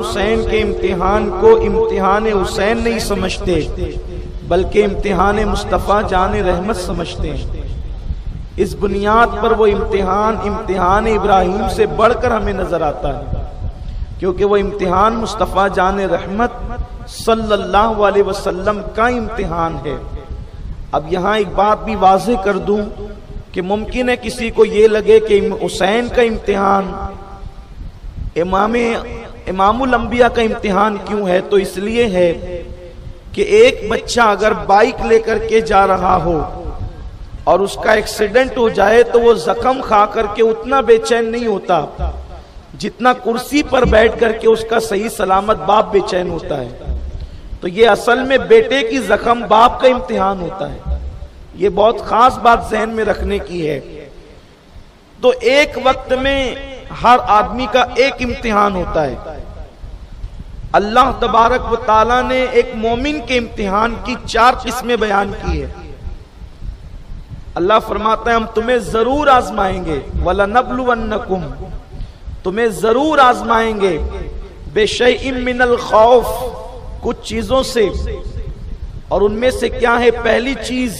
حسین کے امتحان کو امتحان حسین نہیں سمجھتے بلکہ امتحان مصطفیٰ جان رحمت سمجھتے ہیں۔ اس بنیاد پر وہ امتحان ابراہیم سے بڑھ کر ہمیں نظر آتا ہے، کیونکہ وہ امتحان مصطفیٰ جان رحمت صلی اللہ علیہ وسلم کا امتحان ہے۔ اب یہاں ایک بات بھی واضح کر دوں کہ ممکن ہے کسی کو یہ لگے کہ حسین کا امتحان امام الانبیاء کا امتحان کیوں ہے، تو اس لیے ہے کہ ایک بچہ اگر بائک لے کر کے جا رہا ہو اور اس کا ایکسیڈنٹ ہو جائے تو وہ زخم کھا کر کے اتنا بے چین نہیں ہوتا جتنا کرسی پر بیٹھ کر کے اس کا صحیح سلامت باپ بے چین ہوتا ہے۔ تو یہ اصل میں بیٹے کی زخم باپ کا امتحان ہوتا ہے۔ یہ بہت خاص بات ذہن میں رکھنے کی ہے۔ تو ایک وقت میں ہر آدمی کا ایک امتحان ہوتا ہے۔ اللہ تبارک و تعالیٰ نے ایک مومن کے امتحان کی 4 قسمیں بیان کی ہے۔ اللہ فرماتا ہے ہم تمہیں ضرور آزمائیں گے، وَلَنَبْلُوَنَّكُمْ، تمہیں ضرور آزمائیں گے، بِشَيْءٍ مِّنَ الْخَوْفِ، کچھ چیزوں سے، اور ان میں سے کیا ہے؟ پہلی چیز،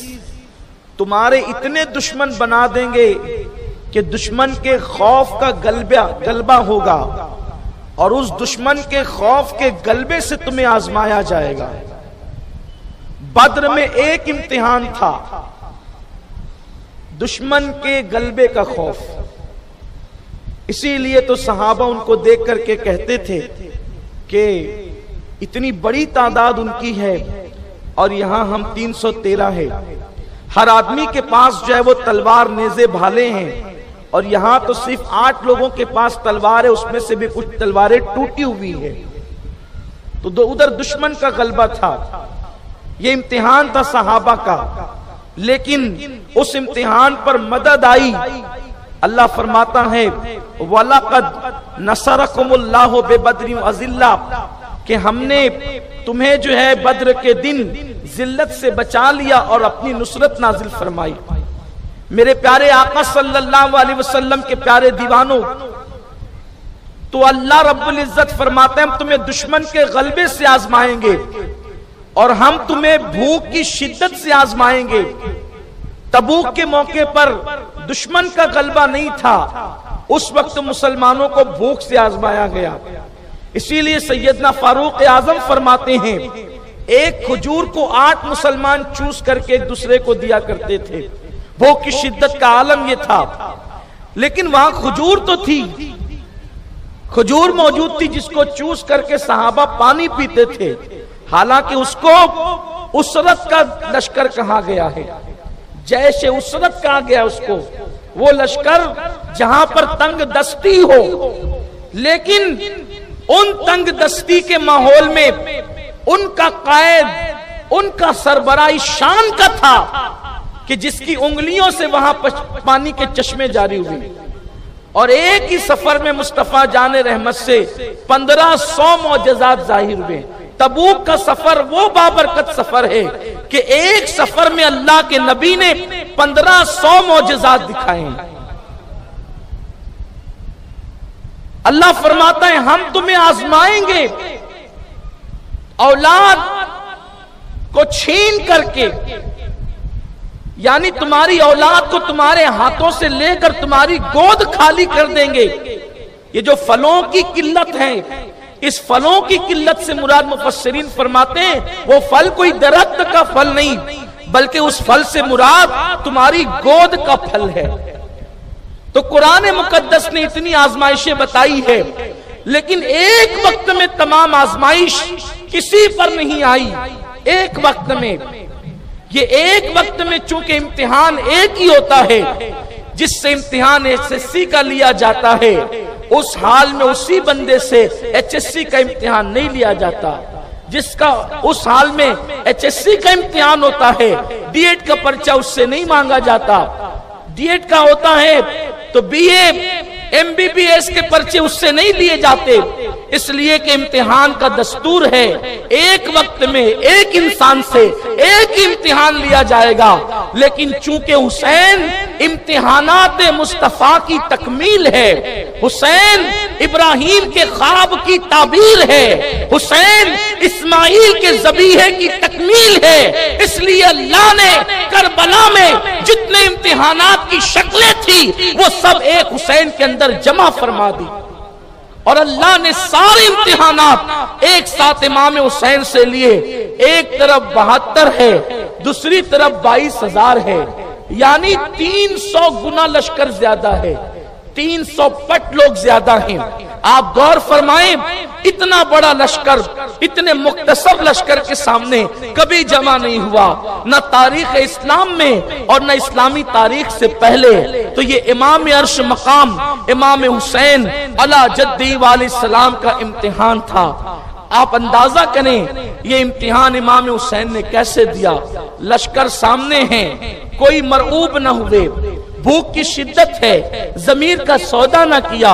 تمہارے اتنے دشمن بنا دیں گے کہ دشمن کے خوف کا غلبہ ہوگا، اور اس دشمن کے خوف کے غلبے سے تمہیں آزمایا جائے گا۔ بدر میں ایک امتحان تھا، دشمن کے غلبے کا خوف۔ اسی لیے تو صحابہ ان کو دیکھ کر کے کہتے تھے کہ اتنی بڑی تعداد ان کی ہے اور یہاں ہم 313 ہے، ہر آدمی کے پاس جو ہے وہ تلوار نیزے بھالے ہیں، اور یہاں تو صرف 8 لوگوں کے پاس تلوار ہے، اس میں سے بھی کچھ تلواریں ٹوٹی ہوئی ہے۔ تو ادھر دشمن کا غلبہ تھا، یہ امتحان تھا صحابہ کا، لیکن اس امتحان پر مدد آئی۔ اللہ فرماتا ہے وَلَقَدْ نَصَرَكُمُ اللَّهُ بِبَدْرٍ وَأَذِلَّةٍ، کہ ہم نے تمہیں جو ہے بدر کے دن ذلت سے بچا لیا اور اپنی نصرت نازل فرمائی۔ میرے پیارے آقا صلی اللہ علیہ وسلم کے پیارے دیوانوں، تو اللہ رب العزت فرماتے ہیں ہم تمہیں دشمن کے غلبے سے آزمائیں گے، اور ہم تمہیں بھوک کی شدت سے آزمائیں گے۔ تبوک کے موقع پر دشمن کا غلبہ نہیں تھا، اس وقت مسلمانوں کو بھوک سے آزمایا گیا۔ اسی لیے سیدنا فاروق اعظم فرماتے ہیں ایک کھجور کو 8 مسلمان چوس کر کے ایک دوسرے کو دیا کرتے تھے۔ بھوک کی شدت کا عالم یہ تھا، لیکن وہاں کھجور تو تھی، کھجور موجود تھی جس کو چوس کر کے صحابہ پانی پیتے تھے، حالانکہ اس کو اسرت کا لشکر کہا گیا ہے، جیش اسرت کہا گیا اس کو، وہ لشکر جہاں پر تنگ دستی ہو، لیکن ان تنگ دستی کے ماحول میں ان کا قائد، ان کا سربراہ شان کا تھا کہ جس کی انگلیوں سے وہاں پانی کے چشمے جاری ہوئے، اور ایک ہی سفر میں مصطفیٰ جان رحمت سے 1500 معجزات ظاہر ہوئے۔ تبوک کا سفر وہ بابرکت سفر ہے کہ ایک سفر میں اللہ کے نبی نے 1500 معجزات دکھائے ہیں۔ اللہ فرماتا ہے ہم تمہیں آزمائیں گے، اولاد کو چھین کر کے، یعنی تمہاری اولاد کو تمہارے ہاتھوں سے لے کر تمہاری گود خالی کر دیں گے۔ یہ جو پھلوں کی قلت ہے، اس پھلوں کی قلت سے مراد مفسرین فرماتے ہیں وہ پھل کوئی درخت کا پھل نہیں، بلکہ اس پھل سے مراد تمہاری گود کا پھل ہے۔ تو قرآن مقدس نے اتنی آزمائشیں بتائی ہے، لیکن ایک وقت میں تمام آزمائش کسی پر نہیں آئی۔ ایک وقت میں، یہ ایک وقت میں چونکہ امتحان ایک ہی ہوتا ہے، جس سے امتحان SSC کا لیا جاتا ہے، اس حال میں اسی بندے سے HSC کا امتحان نہیں لیا جاتا۔ جس کا اس حال میں HSC کا امتحان ہوتا ہے، DED کا پرچہ اس سے نہیں مانگا جاتا۔ DED کا ہوتا ہے تو BA MBBS کے پرچے اس سے نہیں لیے جاتے۔ اس لیے کہ امتحان کا دستور ہے، ایک وقت میں ایک انسان سے ایک ہی امتحان لیا جائے گا، لیکن چونکہ حسین امتحانات مصطفیٰ کی تکمیل ہے، حسین ابراہیم کے خواب کی تعبیر ہے، حسین اسماعیل کے ذبیحے کی تکمیل ہے، اس لیے اللہ نے کربلا میں جتنے امتحانات کی شکلیں تھی وہ سب ایک حسین کے اندر جمع فرما دی، اور اللہ نے سارے امتحانات ایک ساتھ امام حسین سے لیے۔ ایک طرف 72 ہے، دوسری طرف 22,000 ہے، یعنی 300 گنا لشکر زیادہ ہے، 300 پٹ لوگ زیادہ ہیں۔ آپ غور فرمائیں، اتنا بڑا لشکر اتنے مختصر لشکر کے سامنے کبھی جمع نہیں ہوا، نہ تاریخ اسلام میں اور نہ اسلامی تاریخ سے پہلے۔ تو یہ امام عرش مقام امام حسین علی جدی علیہ السلام کا امتحان تھا۔ آپ اندازہ کریں یہ امتحان امام حسین نے کیسے دیا۔ لشکر سامنے ہیں، کوئی مرعوب نہ ہوئے، بھوک کی شدت ہے، ضمیر کا سودا نہ کیا،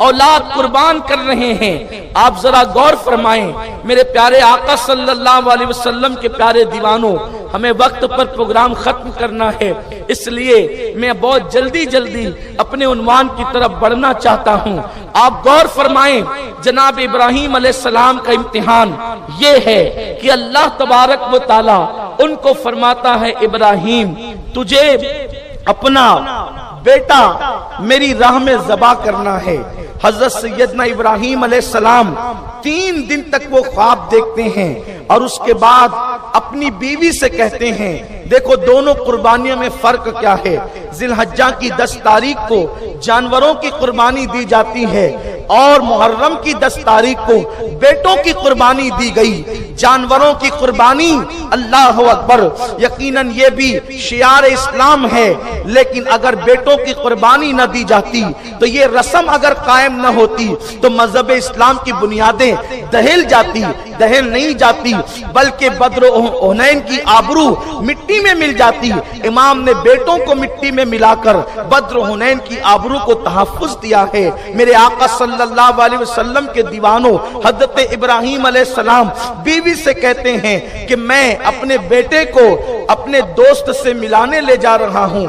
اولاد قربان کر رہے ہیں۔ آپ ذرا غور فرمائیں میرے پیارے آقا صلی اللہ علیہ وسلم کے پیارے دیوانوں، ہمیں وقت پر پروگرام ختم کرنا ہے، اس لیے میں بہت جلدی اپنے عنوان کی طرف بڑھنا چاہتا ہوں۔ آپ غور فرمائیں، جناب ابراہیم علیہ السلام کا امتحان یہ ہے کہ اللہ تبارک و تعالی ان کو فرماتا ہے، ابراہیم تجھے اپنا بیٹا میری راہ میں ذبح کرنا ہے۔ حضرت سیدنا ابراہیم علیہ السلام 3 دن تک وہ خواب دیکھتے ہیں، اور اس کے بعد اپنی بیوی سے کہتے ہیں، دیکھو دونوں قربانیوں میں فرق کیا ہے۔ ذی الحجہ کی 10 تاریخ کو جانوروں کی قربانی دی جاتی ہے، اور محرم کی 10 تاریخ کو بیٹوں کی قربانی دی گئی۔ جانوروں کی قربانی اللہ اکبر یقیناً یہ بھی شعار اسلام ہے، لیکن اگر بیٹوں کی قربانی نہ دی جاتی تو یہ رسم اگر قائم نہ ہوتی تو مذہب اسلام کی بنیادیں دہل نہیں جاتی، بلکہ بدر و حنین کی آبرو مٹی میں مل جاتی۔ امام نے بیٹوں کو مٹی میں ملا کر بدر و حنین کی آبرو کو تحفظ دیا ہے۔ میرے آقا صلی اللہ علیہ وسلم کے دیوانوں، حضرت ابراہیم علیہ السلام بیوی سے کہتے ہیں کہ میں اپنے بیٹے کو اپنے دوست سے ملانے لے جا رہا ہوں،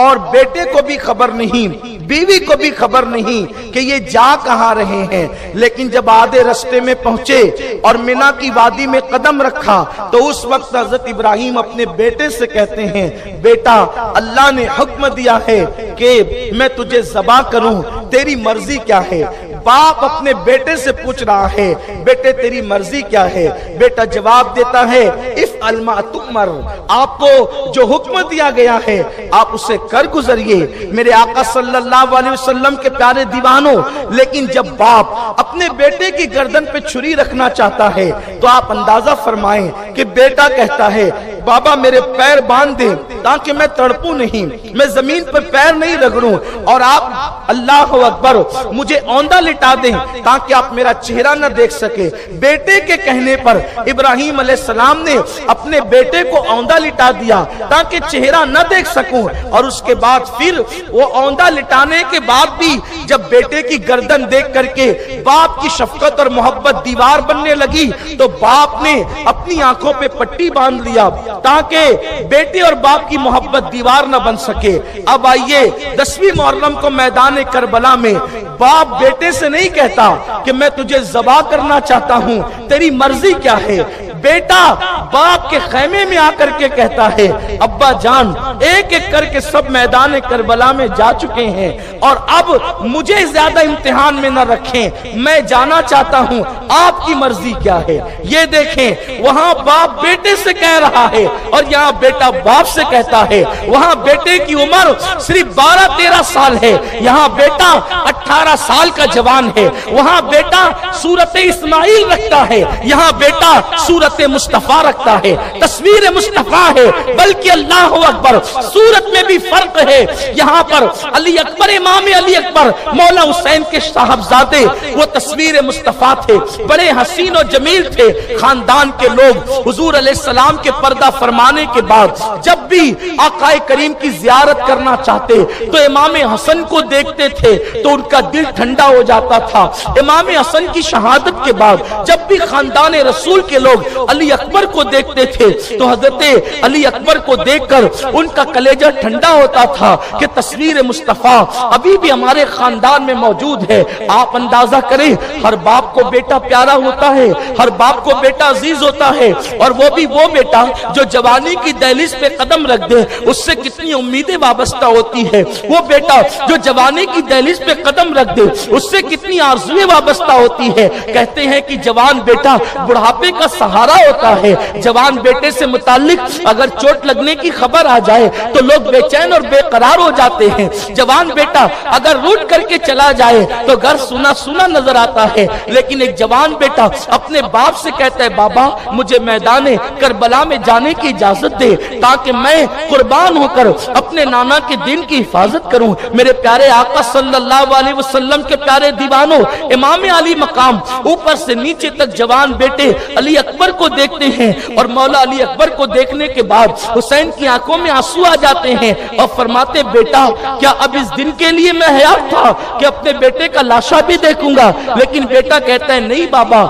اور بیٹے کو بھی خبر نہیں، بیوی کو بھی خبر نہیں کہ یہ جا کہاں رہے ہیں۔ لیکن جب آدھے رستے میں پہنچے اور منا کی وادی میں قدم رکھا تو اس وقت حضرت ابراہیم اپنے بیٹے سے کہتے ہیں، بیٹا اللہ نے حکم دیا ہے کہ میں تجھے ذبح کروں، تیری مرضی کیا ہے؟ باپ اپنے بیٹے سے پوچھ رہا ہے، بیٹے تیری مرضی کیا ہے؟ بیٹا جواب دیتا ہے، افعل ما تؤمر، آپ کو جو حکم دیا گیا ہے آپ اسے کر گزریے۔ میرے آقا صلی اللہ علیہ وسلم کے پیارے دیوانوں، لیکن جب باپ اپنے بیٹے کی گردن پہ چھری رکھنا چاہتا ہے تو آپ اندازہ فرمائیں کہ بیٹا کہتا ہے، بابا میرے پیر باندھ دیں تاکہ میں تڑپوں نہیں، میں زمین پر پیر نہیں رگڑوں، اور آپ اللہ اکبر مجھے اوندھا لٹا دیں تاکہ آپ میرا چہرہ نہ دیکھ سکے۔ بیٹے کے کہنے پر ابراہیم علیہ السلام نے اپنے بیٹے کو اوندھا لٹا دیا تاکہ چہرہ نہ دیکھ سکوں، اور اس کے بعد پھر وہ اوندھا لٹانے کے بعد بھی جب بیٹے کی گردن دیکھ کر کے باپ کی شفقت اور محبت دیوار بننے لگی تو باپ نے اپنی آنکھوں پہ پٹی باندھ لیا تاکہ بیٹے اور باپ کی محبت دیوار نہ بن سکے۔ اب آئیے 10ویں محرم کو میدان کربلا میں باپ بیٹے سے نہیں کہتا کہ میں تجھے ذبح کرنا چاہتا ہوں، تیری مرضی کیا ہے؟ بیٹا باپ کے خیمے میں آ کر کے کہتا ہے، ابا جان ایک ایک کر کے سب میدان کربلا میں جا چکے ہیں، اور اب مجھے زیادہ امتحان میں نہ رکھیں، میں جانا چاہتا ہوں، آپ کی مرضی کیا ہے؟ یہ دیکھیں، وہاں باپ بیٹے سے کہہ رہا ہے اور یہاں بیٹا باپ سے کہتا ہے۔ وہاں بیٹے کی عمر صرف 12-13 سال ہے، یہاں بیٹا 18 سال کا جوان ہے۔ وہاں بیٹا سورت اسماعیل رکھتا ہے، یہاں بیٹا سورت مصطفیٰ رکھتا ہے، تصویر مصطفیٰ ہے، بلکہ اللہ اکبر سورت میں بھی فرق ہے۔ یہاں پر علی اکبر، امام علی اکبر مولا حسین کے صاحبزادے وہ تصویر مصطفیٰ تھے، بڑے حسین و جمیل تھے۔ خاندان کے لوگ حضور علیہ السلام کے پردہ فرمانے کے بعد جب بھی آقا کریم کی زیارت کرنا چاہتے تو امام حسن کو دیکھتے تھے تو ان کا دل ٹھنڈا ہو جاتا تھا۔ امام حسن کی شہادت کے بعد جب بھی خاندان رسول کے لوگ علی اکبر کو دیکھتے تھے تو حضرت علی اکبر کو دیکھ کر ان کا کلیجہ ٹھنڈا ہوتا تھا کہ تصویر مصطفیٰ ابھی بھی ہمارے خاندان میں موجود ہے۔ آپ اندازہ کریں، ہر باپ کو بیٹا پیارا ہوتا ہے، ہر باپ کو بیٹا عزیز ہوتا ہے، اور وہ بھی وہ بیٹا جو جوانی کی دہلیز پہ قدم رکھ دے اس سے کتنی امیدیں وابستہ ہوتی ہے، وہ بیٹا جو جوانی کی دہلیز پہ قدم رکھ دے اس سے کتنی آرزویں وابستہ ہوتی ہے۔ کہتے ہیں کہ جوان بیٹا بڑھاپے کا سہارا ہوتا ہے۔ جوان بیٹے سے متعلق اگر چوٹ لگنے کی خبر آ جائے تو لوگ بے چین اور بے قرار ہو جاتے ہیں۔ جوان بیٹا اگر روٹ کر کے چلا جائے تو گھر سونا سونا نظر آتا ہے، لیکن ایک جوان بیٹا اپنے باپ سے کہتا ہے بابا مجھے میدان کربلا میں جانے کی اجازت دے تاکہ میں قربان ہو کر اپنے نانا کے دین کی حفاظت کروں۔ میرے پیارے آقا صلی اللہ علیہ وسلم کے پیارے دیوانوں، امام علی مقام اوپر سے نیچے تک جوان بیٹے علی اکبر کو دیکھتے ہیں، اور مولا علی اکبر کو دیکھنے کے بعد حسین کی آنکھوں میں آنسو آ جاتے ہیں اور فرماتے بیٹا کیا اب اس دن کے لیے میں حیات تھا کہ اپنے بیٹے کا لاشا بھی دیکھوں گا؟ لیکن بیٹا کہتا ہے نہیں بابا،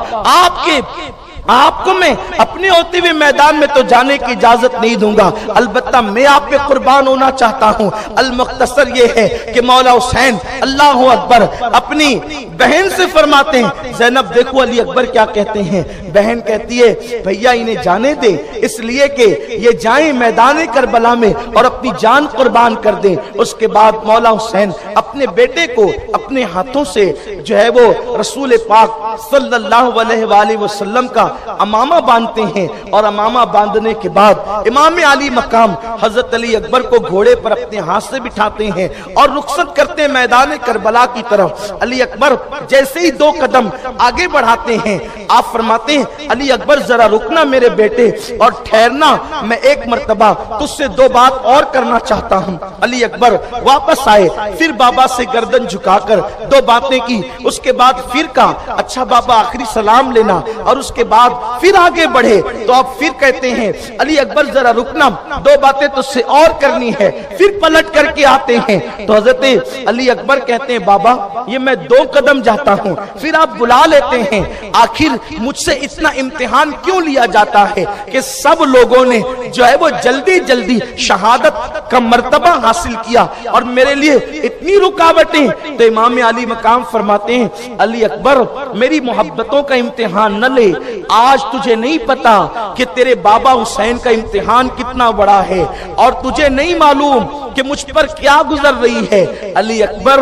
آپ کو میں اپنے ہوتے ہوئے میدان میں تو جانے کی اجازت نہیں دوں گا، البتہ میں آپ پہ قربان ہونا چاہتا ہوں۔ المختصر یہ ہے کہ مولا حسین اللہ اکبر اپنی بہن سے فرماتے ہیں زینب دیکھو علی اکبر کیا کہتے ہیں۔ بہن کہتی ہے بھیا انہیں جانے دے، اس لیے کہ یہ جائیں میدان کربلا میں اور اپنی جان قربان کر دیں۔ اس کے بعد مولا حسین اپنے بیٹے کو اپنے ہاتھوں سے جو ہے وہ رسول پاک صلی اللہ علیہ وآلہ وسلم کا امامہ باندھتے ہیں، اور امامہ باندھنے کے بعد امام علی مقام حضرت علی اکبر کو گھوڑے پر اپنے ہاتھ سے بٹھاتے ہیں اور رخصت کرتے ہیں میدان کربلا کی طرف۔ علی اکبر جیسے ہی 2 قدم آگے بڑھاتے ہیں آپ فرماتے ہیں علی اکبر ذرا رکنا میرے بیٹے اور ٹھہرنا، میں ایک مرتبہ تجھ سے 2 بات اور کرنا چاہتا ہوں۔ علی اکبر واپس آئے، پھر بابا سے گردن جھکا کر 2 باتیں کی، اس کے بعد پھر کہا اچھا بابا آخری سلام لینا، اور اس کے بعد پھر آگے بڑھے تو اب پھر کہتے ہیں علی اکبر ذرا رکنا، 2 باتیں تجھ سے اور کرنی ہے، پھر پلٹ کر کے آتے ہیں تو حضرت علی اکبر کہتے ہیں بابا یہ میں 2 قدم جاتا ہوں، پھر آپ بلا لیتے ہیں۔ آخر مجھ سے اتنا امتحان کیوں لیا جاتا ہے کہ سب لوگوں نے جو ہے وہ جلدی جلدی شہادت کا مرتبہ حاصل کیا اور میرے لیے اتنی رکاوٹیں؟ تو امام علی مقام فرماتے ہیں علی اکبر میری محبتوں کا امتحان نہ لے، آج تجھے نہیں پتا کہ تیرے بابا حسین کا امتحان کتنا بڑا ہے، اور تجھے نہیں معلوم کہ مجھ پر کیا گزر رہی ہے۔ علی اکبر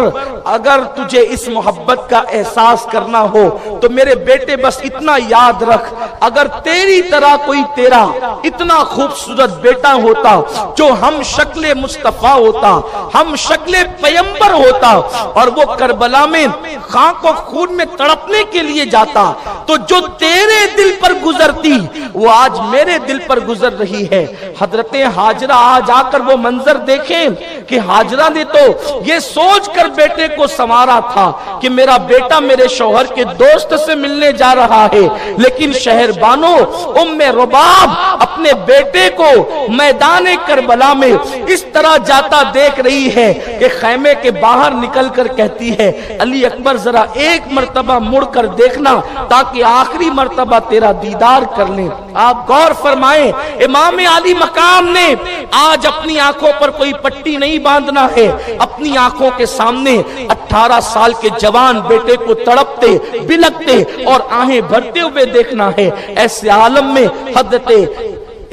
اگر تجھے اس محبت کا احساس کرنا ہو تو میرے بیٹے بس اتنا یاد رکھ، اگر تیری طرح کوئی تیرا اتنا خوبصورت بیٹا ہوتا جو ہم شکل مصطفیٰ ہوتا، ہم شکل پیمبر ہوتا، اور وہ کربلا میں خاک و خون میں تڑپنے کے لیے جاتا، تو جو تیرے دل پر گزرتی وہ آج میرے دل پر گزر رہی ہے۔ حضرت ہاجرہ آج آ کر وہ منظر دیکھیں کہ ہاجرہ نے تو یہ سوچ کر بیٹے کو سنوارا تھا کہ میرا بیٹا میرے شوہر کے دوست سے ملنے جا رہا ہے، لیکن شہر بانو ام رباب اپنے بیٹے کو میدان کربلا میں اس طرح جاتا دیکھ رہی ہے کہ خیمے کے باہر نکل کر کہتی ہے علی اکبر ذرا ایک مرتبہ مڑ کر دیکھنا تاکہ آخری مرتبہ تیرا دیدار کر لیں۔ آپ غور فرمائیں امام علی مقام نے آج اپنی آنکھوں پر کوئی پٹی نہیں باندھنا ہے، اپنی آنکھوں کے سامنے 18 سال کے جوان بیٹے کو تڑپتے بلکتے اور آہیں بھرتے ہوئے دیکھنا ہے۔ ایسے عالم میں حضرت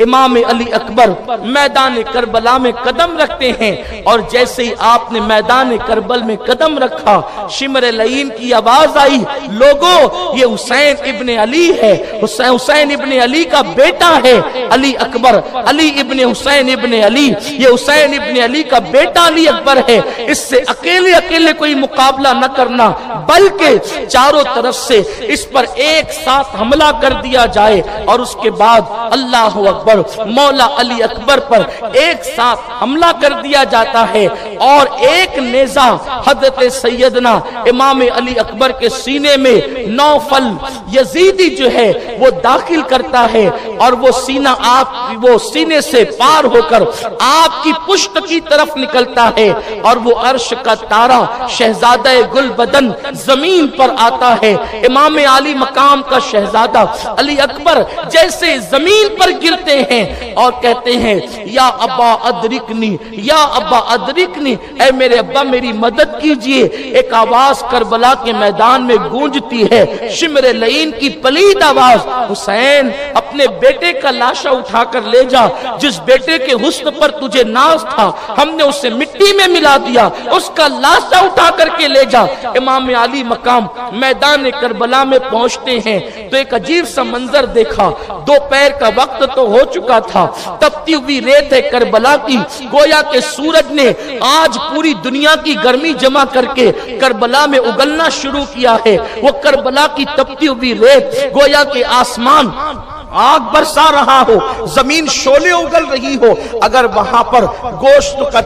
امام علی اکبر میدان کربلا میں قدم رکھتے ہیں، اور جیسے ہی آپ نے میدان کربل میں قدم رکھا شمر لعین کی آواز آئی لوگوں یہ حسین ابن علی ہے، حسین ابن علی کا بیٹا ہے علی اکبر، علی ابن حسین ابن علی، یہ حسین ابن علی کا بیٹا علی اکبر ہے، اس سے اکیلے کوئی مقابلہ نہ کرنا بلکہ چاروں طرف سے اس پر ایک ساتھ حملہ کر دیا جائے، اور اس کے بعد اللہ اکبر اکبر مولا علی اکبر پر ایک ساتھ حملہ کر دیا جاتا ہے اور ایک نیزہ حضرت سیدنا امام علی اکبر کے سینے میں نوفل یزیدی جو ہے وہ داخل کرتا ہے اور وہ سینہ وہ سینے سے پار ہو کر آپ کی پشت کی طرف نکلتا ہے اور وہ عرش کا تارا شہزادہ گل بدن زمین پر آتا ہے۔ امام علی مقام کا شہزادہ علی اکبر جیسے زمین پر گرتے ہیں اور کہتے ہیں یا ابا ادرکنی، یا ابا ادرکنی، اے میرے ابا میری مدد کیجئے۔ ایک آواز کربلا کے میدان میں گونجتی ہے، شمر لعین کی پلید آواز، حسین اپنے بیٹے کا لاشا اٹھا کر لے جا، جس بیٹے کے حسن پر تجھے ناز تھا ہم نے اسے مٹی میں ملا دیا، اس کا لاشا اٹھا کر کے لے جا۔ امام علی مقام میدان کربلا میں پہنچتے ہیں تو ایک عجیب سا منظر دیکھا، دوپہر کا وقت تو ہو چکا تھا، تپتی ہوئی ریت ہے کربلا کی، گویا کہ سورج نے آج پوری دنیا کی گرمی جمع کر کے کربلا میں اگلنا شروع کیا ہے۔ وہ کربلا کی تپتی ہوئی ریت گویا کہ آسمان آگ برسا رہا ہو، زمین شعلے اگل رہی ہو، اگر وہاں پر گوشت کا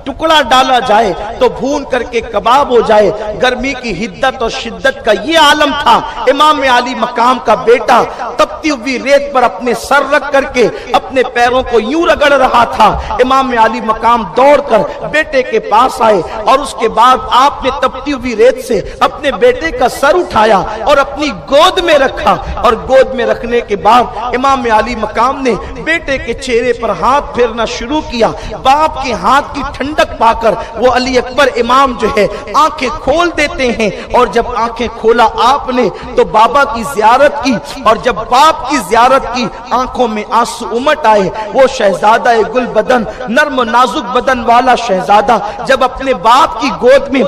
ٹکڑا ڈالا جائے تو بھون کر کے کباب ہو جائے۔ گرمی کی حدت اور شدت کا یہ عالم تھا۔ امام علی مقام کا بیٹا تپتی ہوئی ریت پر اپنے سر رکھ کر کے اپنے پیروں کو یوں رگڑ رہا تھا۔ امام علی مقام دوڑ کر بیٹے کے پاس آئے اور اس کے بعد آپ نے تپتی ہوئی ریت سے اپنے بیٹے کا سر اٹھایا اور اپنی گود میں رکھا، اور گود میں رکھنے کے بعد امام علی مقام نے بیٹے کے چہرے پر ہاتھ پھیرنا شروع کیا۔ باپ کے ہاتھ کی ٹھنڈک پا کر وہ علی اکبر امام جو ہے آنکھیں کھول دیتے ہیں، اور جب آنکھیں کھولا آپ نے تو بابا کی زیارت کی، اور جب باپ کی زیارت کی آنکھوں میں آنسو امٹ آئے۔ وہ شہزادہ گل بدن، نرم و نازک بدن والا شہزادہ جب اپنے باپ کی گود میں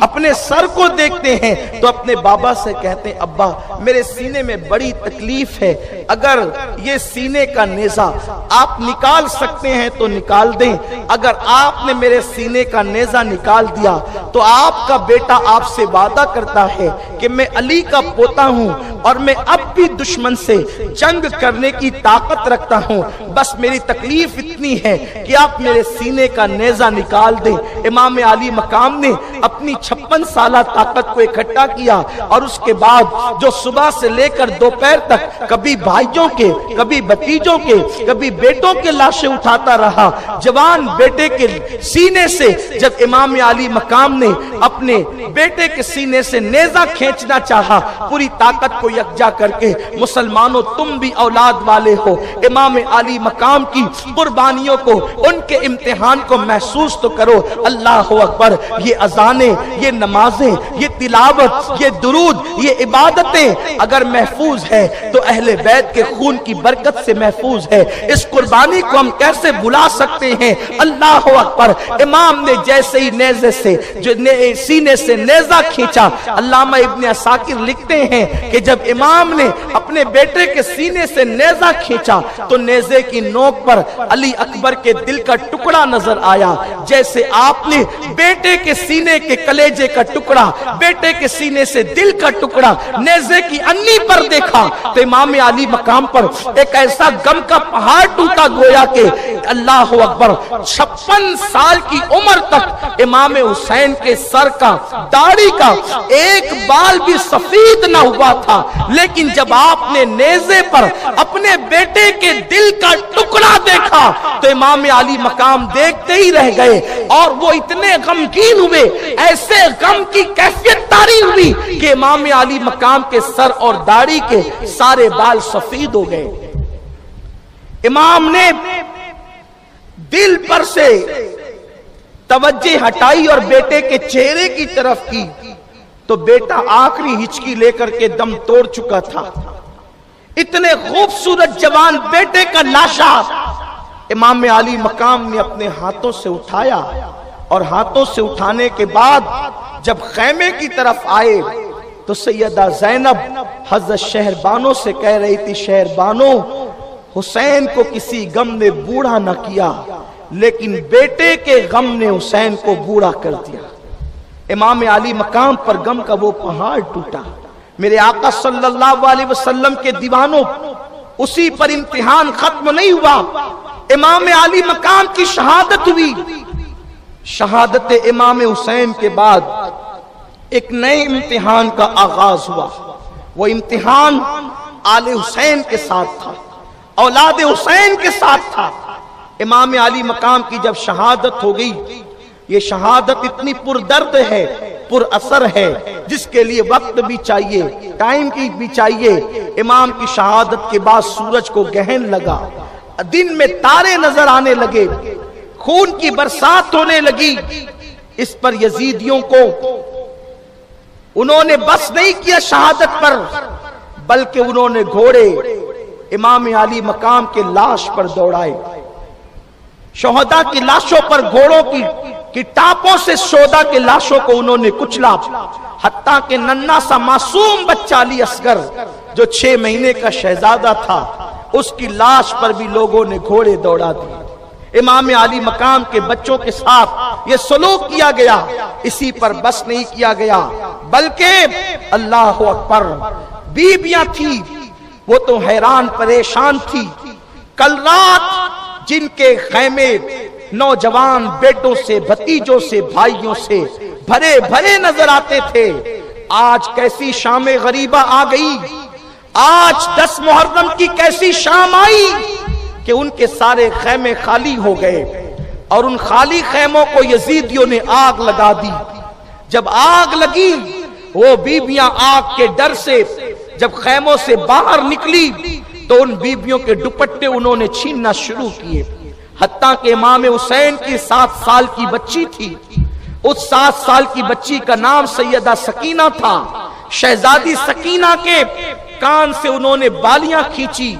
اپنے سر کو دیکھتے ہیں تو اپنے بابا سے کہتے ہیں ابا میرے سینے میں بڑی تکلیف ہے، اگر یہ سینے کا نیزہ آپ نکال سکتے ہیں تو نکال دیں، اگر آپ نے میرے سینے کا نیزہ نکال دیا تو آپ کا بیٹا آپ سے وعدہ کرتا ہے کہ میں علی کا پوتا ہوں اور میں اب بھی دشمن سے جنگ کرنے کی طاقت رکھتا ہوں، بس میری تکلیف اتنی ہے کہ آپ میرے سینے کا نیزہ نکال دیں۔ امام علی مقام نے اپنی 56 سالہ طاقت کو اکٹھا کیا، اور اس کے بعد جو صبح سے لے کر دوپہر تک کبھی بھائیوں کے، کبھی بھتیجوں کے، کبھی بیٹوں کے لاشیں اٹھاتا رہا، جوان بیٹے کے سینے سے جب امام علی مقام نے اپنے بیٹے کے سینے سے نیزہ کھینچنا چاہا، پوری طاقت کو یکجا کر کے مسلمانوں تم بھی اولاد والے ہو، امام علی مقام کی قربانیوں کو، ان کے امتحان کو محسوس تو کرو۔ اللہ اکبر، یہ اذانیں، یہ نمازیں، یہ تلاوت، یہ درود، یہ عبادتیں اگر محفوظ ہے تو اہل بیت کے خون کی برکت سے محفوظ ہے۔ اس قربانی کو ہم کیسے بھلا سکتے ہیں؟ اللہ اکبر، امام نے جیسے ہی نیزے سے جو سینے سے نیزہ کھینچا، علامہ ابن عساکر لکھتے ہیں کہ جب امام نے اپنے بیٹے کے سینے سے نیزہ کھینچا تو نیزے کی نوک پر علی اکبر کے دل کا ٹکڑا نظر آیا، جیسے آپ نے بیٹے کے سینے کے کلیجے کا ٹکڑا، بیٹے کے سینے سے دل کا ٹکڑا نیزے کی انی پر دیکھا تو امام علی مقام پر ایک ایسا غم کا پہاڑ ٹوٹا، گویا کہ اللہ اکبر 56 سال کی عمر تک امام حسین کے سر کا، داڑھی کا ایک بال بھی سفید نہ ہوا تھا، لیکن جب آپ نے نیزے پر اپنے بیٹے کے دل کا ٹکڑا دیکھا تو امام علی مقام دیکھتے ہی رہ گئے، اور وہ اتنے غمگین ہوئے، ایسے غم کی کیفیت طاری ہوئی کہ امام علی مقام کے سر اور داڑھی کے سارے بال سفید ہو گئے۔ امام نے دل پر سے توجہ ہٹائی اور بیٹے کے چہرے کی طرف کی تو بیٹا آخری ہچکی لے کر کے دم توڑ چکا تھا۔ اتنے خوبصورت جوان بیٹے کا لاشا امام علی مقام نے اپنے ہاتھوں سے اٹھایا، اور ہاتھوں سے اٹھانے کے بعد جب خیمے کی طرف آئے تو سیدہ زینب حضرت شہربانو سے کہہ رہی تھی، شہربانو حسین کو کسی غم نے بوڑھا نہ کیا، لیکن بیٹے کے غم نے حسین کو بوڑھا کر دیا۔ امام علی مقام پر غم کا وہ پہاڑ ٹوٹا۔ میرے آقا صلی اللہ علیہ وسلم کے دیوانوں، اسی پر امتحان ختم نہیں ہوا، امام علی مقام کی شہادت ہوئی۔ شہادت امام حسین کے بعد ایک نئے امتحان کا آغاز ہوا۔ وہ امتحان آل حسین کے ساتھ تھا، اولاد حسین کے ساتھ تھا۔ امام علی مقام کی جب شہادت ہو گئی، یہ شہادت اتنی پردرد ہے، پر اثر ہے، جس کے لیے وقت بھی چاہیے، ٹائم کی بھی چاہیے۔ امام کی شہادت کے بعد سورج کو گہن لگا، دن میں تارے نظر آنے لگے، خون کی برسات ہونے لگی۔ اس پر یزیدیوں کو انہوں نے بس نہیں کیا شہادت پر، بلکہ انہوں نے گھوڑے امام علی مقام کے لاش پر دوڑائے۔ شہداء کی لاشوں پر گھوڑوں کی ٹاپوں سے شہداء کے لاشوں کو انہوں نے کچلا، حتیٰ کہ ننھا سا معصوم بچہ علی اصغر جو 6 مہینے کا شہزادہ تھا، اس کی لاش پر بھی لوگوں نے گھوڑے دوڑا دیے۔ امام علی مقام کے بچوں کے ساتھ یہ سلوک کیا گیا۔ اسی پر بس نہیں کیا گیا، بلکہ اللہ اکبر، بیویاں تھی وہ تو حیران پریشان تھی۔ کل رات جن کے خیمے نوجوان بیٹوں سے، بھتیجوں سے، بھائیوں سے بھرے بھرے نظر آتے تھے، آج کیسی شام غریبہ آ گئی، آج 10 محرم کی کیسی شام آئی کہ ان کے سارے خیمے خالی ہو گئے، اور ان خالی خیموں کو یزیدیوں نے آگ لگا دی۔ جب آگ لگی، وہ بیویاں آگ کے ڈر سے جب خیموں سے باہر نکلی تو ان بیویوں کے دوپٹے انہوں نے چھیننا شروع کیے، حتیٰ کہ امام حسین کی 7 سال کی بچی تھی۔ اس 7 سال کی بچی کا نام سیدہ سکینہ تھا۔ شہزادی سکینہ کے کان سے انہوں نے بالیاں کھینچی،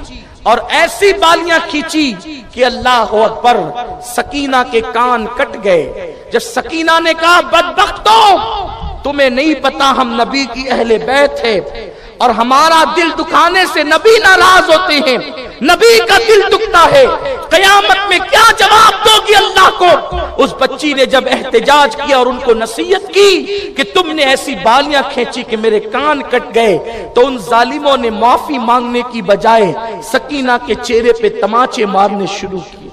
اور ایسی بالیاں کھینچی کہ اللہ اکبر، سکینہ کے کان کٹ گئے۔ جب سکینہ نے کہا بدبختو، تمہیں نہیں پتا ہم نبی کی اہل بیت ہے، اور ہمارا دل دکھانے سے نبی ناراض ہوتے ہیں، نبی کا دل دکھتا ہے، قیامت میں کیا جواب دو گی اللہ کو؟ اس بچی نے جب احتجاج کیا اور ان کو نصیحت کی کہ تم نے ایسی بالیاں کھینچی کہ میرے کان کٹ گئے، تو ان ظالموں نے معافی مانگنے کی بجائے سکینہ کے چہرے پہ تماچے مارنے شروع کیے،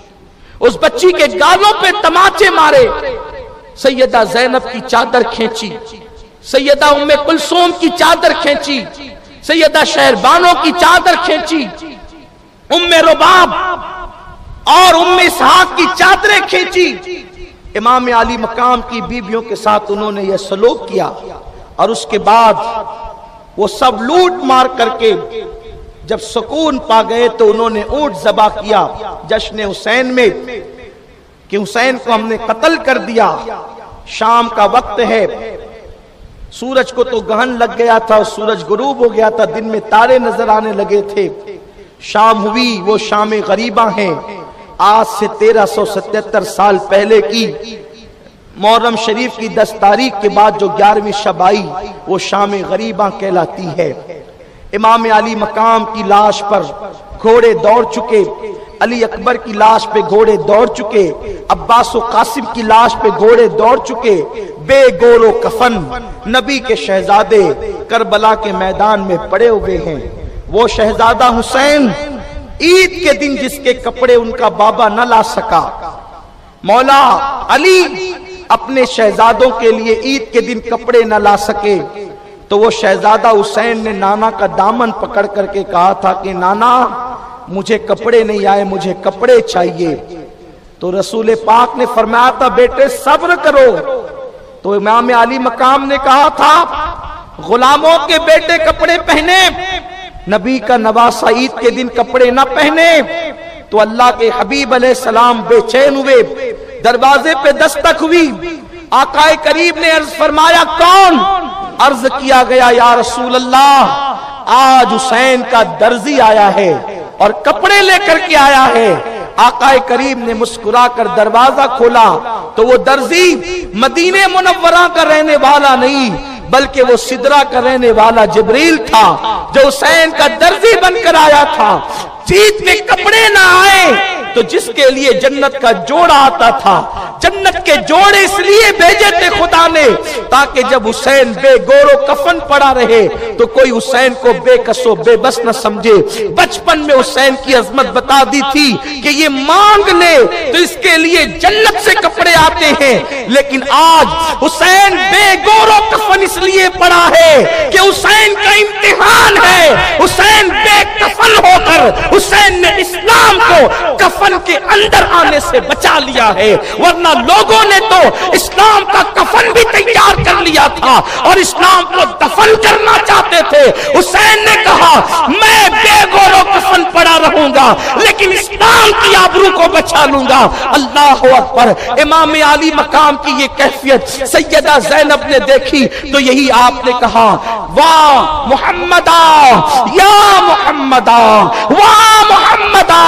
اس بچی کے گالوں پہ تماچے مارے۔ سیدہ زینب کی چادر کھینچی، سیدہ ام کلثوم کی چادر کھینچی، سیدہ شہربانو کی چادر کھینچی، ام رباب اور ام اسحاق کی چادریں کھینچی۔ امام علی مقام کی بیویوں کے ساتھ انہوں نے یہ سلوک کیا، اور اس کے بعد وہ سب لوٹ مار کر کے جب سکون پا گئے تو انہوں نے اونٹ ذبح کیا جشن حسین میں کہ حسین کو ہم نے قتل کر دیا۔ شام کا وقت ہے، سورج کو تو گہن لگ گیا تھا، سورج غروب ہو گیا تھا، دن میں تارے نظر آنے لگے تھے۔ شام ہوئی، وہ شام غریبہ ہیں، آج سے 1377 سال پہلے کی محرم شریف کی 10 تاریخ کے بعد جو 11ویں شب آئی، وہ شام غریبہ کہلاتی ہے۔ امام علی مقام کی لاش پر گھوڑے دوڑ چکے، علی اکبر کی لاش پہ گھوڑے دوڑ چکے، عباس و قاسم کی لاش پہ گھوڑے دوڑ چکے، بے گور و کفن نبی کے شہزادے کربلا کے میدان میں پڑے ہوئے ہیں۔ وہ شہزادہ حسین عید کے دن جس کے کپڑے ان کا بابا نہ لا سکا، مولا علی اپنے شہزادوں کے لیے عید کے دن کپڑے نہ لا سکے، تو وہ شہزادہ حسین نے نانا کا دامن پکڑ کر کے کہا تھا کہ نانا مجھے کپڑے نہیں آئے، مجھے کپڑے چاہیے۔ تو رسول پاک نے فرمایا تھا بیٹے صبر کرو، تو امام علی مقام نے کہا تھا غلاموں کے بیٹے کپڑے پہنے، نبی کا نواسہ عید کے دن کپڑے نہ پہنے۔ تو اللہ کے حبیب علیہ السلام بے چین ہوئے، دروازے پہ دستک ہوئی، آقا کریم نے عرض فرمایا کون؟ عرض کیا گیا یا رسول اللہ آج حسین کا درزی آیا ہے اور کپڑے لے کر کے آیا ہے۔ آقا کریم نے مسکرا کر دروازہ کھولا تو وہ درزی مدینہ منورہ کا رہنے والا نہیں بلکہ وہ سدرہ کا رہنے والا جبریل تھا جو حسین کا درزی بن کر آیا تھا۔ عید میں کپڑے نہ آئے تو جس کے لیے جنت کا جوڑا آتا تھا، جنت کے جوڑے اس لیے بھیجے تھے خدا نے تاکہ جب حسین بے گور و کفن پڑا رہے تو کوئی حسین کو بے کس و بے بس نہ سمجھے۔ بچپن میں حسین کی عظمت بتا دی تھی کہ یہ مانگ لے تو اس کے لیے جنت سے کپڑے آتے ہیں، لیکن آج حسین بے گور و کفن اس لیے پڑا ہے کہ حسین کا امتحان ہے۔ حسین بے کفن ہو کر حسین نے اسلام کو کفن کے اندر آنے سے بچا لیا ہے، ورنہ لوگوں نے تو اسلام کا کفن بھی تیار کر لیا تھا اور اسلام کو دفن کرنا چاہتے تھے۔ حسین نے کہا میں بے گور و کفن پڑا رہوں گا لیکن اسلام کی آبرو کو بچا لوں گا۔ اللہ اکبر۔ امام عالی مقام کی یہ کیفیت سیدہ زینب نے دیکھی تو یہی آپ نے کہا واہ محمدا یا محمدا، واہ محمدا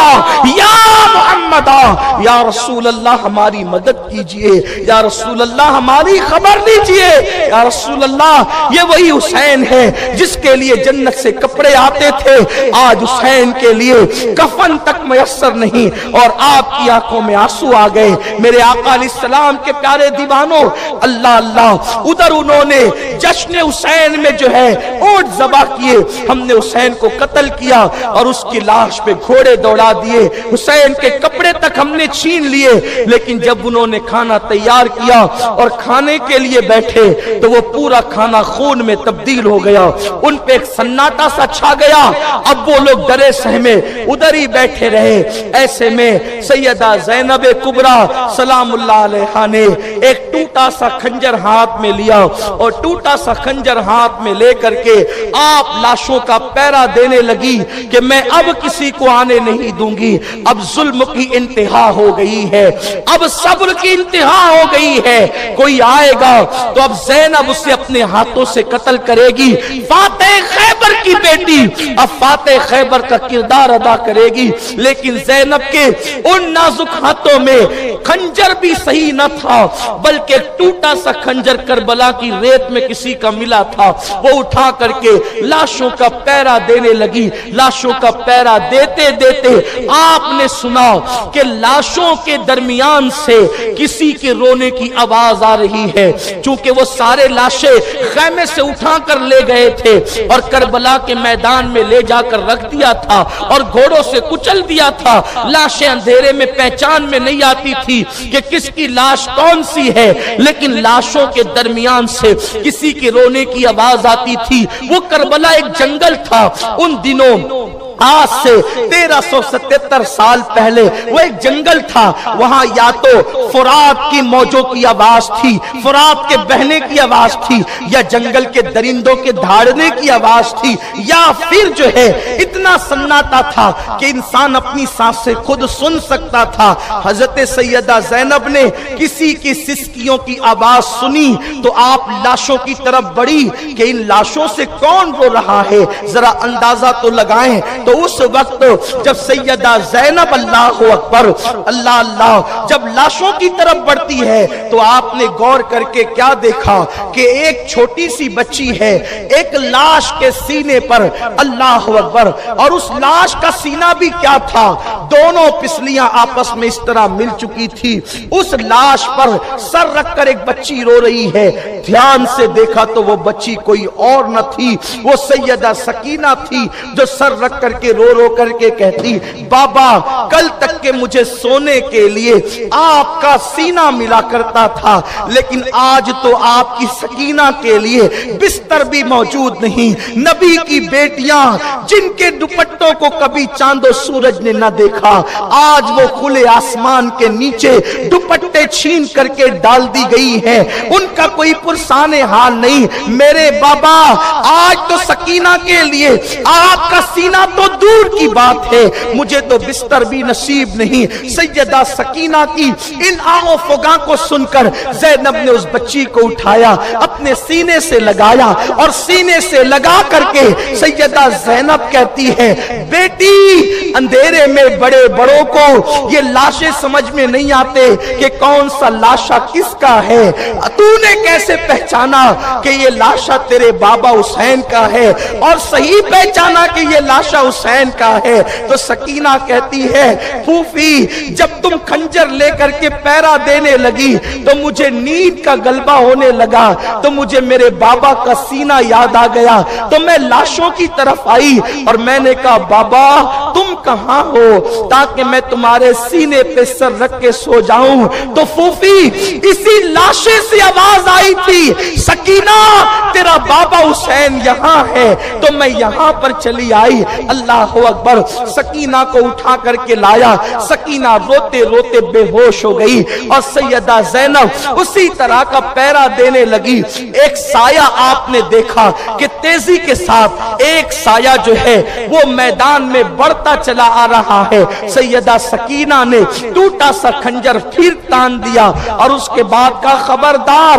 یا محمدا، یا رسول اللہ ہماری مدد کیجئے، یا رسول اللہ ہماری خبر لیجئے، یا رسول اللہ یہ وہی حسین ہے جس کے لیے جنت سے کپڑے آتے تھے، آج حسین کے لیے کفن تک میسر نہیں اور آپ کی آنکھوں میں آنسو آ گئے۔ میرے آقا علیہ السلام کے پیارے دیوانوں، اللہ اللہ، ادھر انہوں نے جشن حسین میں جو ہے اونٹ ذبح کیے، ہم نے حسین کو قتل کیا اور اس کی لاش پہ گھوڑے دوڑا دیے، حسین کے کپڑے تک ہم نے چھین لیے، لیکن جب انہوں نے کھانا تیار کیا اور کھانے کے لیے بیٹھے تو وہ پورا کھانا خون میں تبدیل ہو گیا، ان پہ ایک سناٹا سا چھا گیا۔ اب وہ لوگ ڈرے سہمے ادھر ہی بیٹھے رہے۔ ایسے میں سیدہ زینب کبریٰ سلام اللہ علیہا نے ایک ٹوٹا سا خنجر ہاتھ میں لیا اور ٹوٹا سا خنجر ہاتھ میں لے کر کے آپ لاشوں کا پیرا دینے لگی کہ میں اب کسی کو آنے نہیں دوں گی، اب ظلم کی انتہا ہو گئی ہے، اب صبر کی انتہا ہو گئی ہے، کوئی آئے گا تو اب زینب اسے اپنے ہاتھوں سے قتل کرے گی، فاتح خیبر کی بیٹی اب فاتح خیبر کا کردار ادا کرے گی، لیکن زینب کے ان نازک ہاتھوں میں خنجر بھی صحیح نہ تھا بلکہ ٹوٹا سا خنجر کربلا کی ریت میں کسی کا ملا تھا، وہ اٹھا کر کے لاشوں کا پیرا دینے لگی۔ لاشوں کا پیرا دیتے دیتے آپ نے سنا کہ لاشوں کے درمیان سے کسی کے رونے کی آواز آ رہی ہے، چونکہ وہ سارے لاشیں خیمے سے اٹھا کر لے گئے تھے اور کربلا کے میدان میں لے جا کر رکھ دیا تھا اور گھوڑوں سے کچل دیا تھا۔ لاشیں اندھیرے میں پہچان میں نہیں آتی تھی کہ کس کی لاش کون سی ہے، لیکن لاشوں کے درمیان سے کسی کے رونے کی آواز آتی تھی۔ وہ کربلا ایک جنگل تھا، ان دنوں آج سے 1377 سال پہلے وہ ایک جنگل تھا، وہاں یا تو فرات کی موجوں کی آواز تھی، فرات کے بہنے کی آواز تھی، یا جنگل کے درندوں کے دھاڑنے کی آواز تھی، یا پھر جو ہے اتنا سناٹا تھا کہ انسان اپنی سانس سے خود سن سکتا تھا۔ حضرت سیدہ زینب نے کسی کی سسکیوں کی آواز سنی تو آپ لاشوں کی طرف بڑھی کہ ان لاشوں سے کون رو رہا ہے، ذرا اندازہ تو لگائیں۔ تو اس وقت جب سیدہ زینب اللہ اکبر اللہ اللہ جب لاشوں کی طرف بڑھتی ہے تو آپ نے غور کر کے کیا دیکھا کہ ایک چھوٹی سی بچی ہے، ایک لاش کے سینے پر، اللہ اکبر، اور اس لاش کا سینہ بھی کیا تھا، دونوں پسلیاں آپس میں اس طرح مل چکی تھی۔ اس لاش پر سر رکھ کر ایک بچی رو رہی ہے، دھیان سے دیکھا تو وہ بچی کوئی اور نہ تھی، وہ سیدہ سکینہ تھی جو سر رکھ کر کے رو رو کر کے کہتی بابا کل تک کے مجھے سونے کے لیے آپ کا سینہ ملا کرتا تھا، لیکن آج تو آپ کی سکینہ کے لیے بستر بھی موجود نہیں۔ نبی کی بیٹیاں جن کے دوپٹوں کو کبھی چاند و سورج نے نہ دیکھا، آج وہ کھلے آسمان کے نیچے دوپٹے چھین کر کے ڈال دی گئی ہیں، ان کا کوئی پرسان حال نہیں۔ میرے بابا آج تو سکینہ کے لیے آپ کا سینہ تو دور کی بات ہے، مجھے تو بستر بھی نصیب نہیں۔ سیدہ سکینہ کی ان آہو فغاں کو سن کر زینب نے اس بچی کو اٹھایا، اپنے سینے سے لگایا اور سینے سے لگا کر کے سیدہ زینب کہتی ہے بیٹی اندھیرے میں بڑے بڑوں کو یہ لاشیں سمجھ میں نہیں آتے کہ کون سا لاشا کس کا ہے، تو نے کیسے پہچانا کہ یہ لاشا تیرے بابا حسین کا ہے، اور صحیح پہچانا کہ یہ لاشا حسین کا ہے۔ تو سکینہ کہتی ہے پھوپھی جب تم خنجر لے کر کے پیرا دینے لگی تو مجھے نیند کا غلبہ ہونے لگا، تو مجھے میرے بابا کا سینہ یاد آ گیا، تو میں لاشوں کی طرف آئی اور میں نے کہا بابا تم کہاں ہو تاکہ میں تمہارے سینے پہ سر رکھ کے سو جاؤں۔ تو پھوپھی اسی لاشے سے آواز آئی تھی سکینہ تیرا بابا حسین یہاں ہے، تو میں یہاں پر چلی آئی۔ اللہ اکبر، سکینہ کو اٹھا کر کے لایا، سکینہ روتے روتے بے ہوش ہو گئی اور سیدہ زینب اسی طرح کا پیرا دینے لگی۔ ایک سایہ آپ نے دیکھا کہ تیزی کے ساتھ ایک سایہ جو ہے وہ میدان میں بڑھتا چلا آ رہا ہے۔ سیدہ سکینہ نے ٹوٹا سا خنجر پھر تان دیا اور اس کے بعد کا خبردار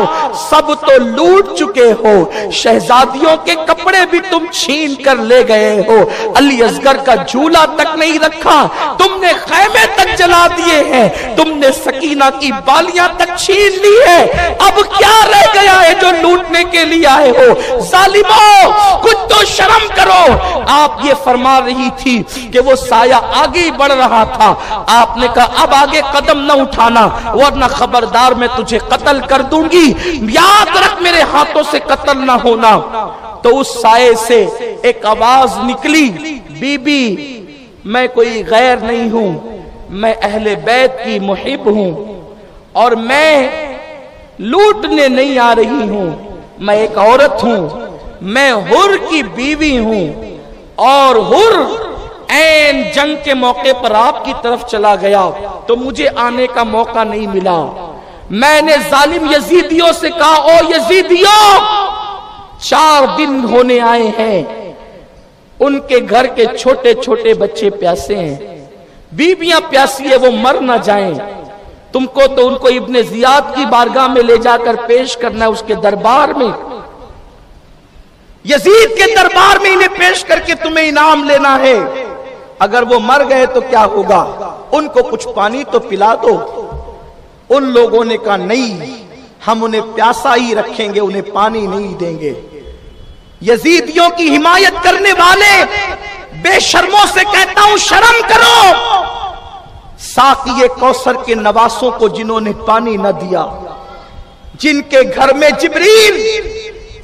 سب تو لوٹ چکے ہو، شہزادیوں کے کپڑے بھی تم چھین کر لے گئے ہو، علی اصغر کا جھولا تک نہیں رکھا، تم نے خیمے تک جلا دیے ہیں، تم نے سکینہ کی بالیاں تک چھین لی ہے، اب کیا رہ گیا ہے جو لوٹنے کے لیے آئے ہو؟ ظالموں کچھ تو شرم کرو۔ آپ یہ فرما رہی تھی کہ وہ سایہ آگے ہی بڑھ رہا تھا، آپ نے کہا اب آگے قدم نہ اٹھانا ورنہ خبردار میں تجھے قتل کر دوں گی، یاد رکھ میرے ہاتھوں سے قتل نہ ہونا۔ تو اس سائے سے ایک آواز نکلی، بی بی میں کوئی غیر نہیں ہوں، میں اہل بیت کی محب ہوں اور میں لوٹنے نہیں آ رہی ہوں، میں ایک عورت ہوں، میں حر کی بیوی ہوں اور حر این جنگ کے موقع پر آپ کی طرف چلا گیا تو مجھے آنے کا موقع نہیں ملا۔ میں نے ظالم یزیدیوں سے کہا او یزیدیوں 4 دن ہونے آئے ہیں، ان کے گھر کے چھوٹے چھوٹے بچے پیاسے ہیں، بیویاں پیاسی ہے، وہ مر نہ جائیں، تم کو تو ان کو ابن زیاد کی بارگاہ میں لے جا کر پیش کرنا ہے، اس کے دربار میں، یزید کے دربار میں انہیں پیش کر کے تمہیں انعام لینا ہے، اگر وہ مر گئے تو کیا ہوگا؟ ان کو کچھ پانی تو پلا دو۔ ان لوگوں نے کہا نہیں، ہم انہیں پیاسا ہی رکھیں گے، انہیں پانی نہیں دیں گے۔ یزیدیوں کی حمایت کرنے والے بے شرموں سے کہتا ہوں شرم کرو، ساقی کوثر کے نواسوں کو جنہوں نے پانی نہ دیا، جن کے گھر میں جبریل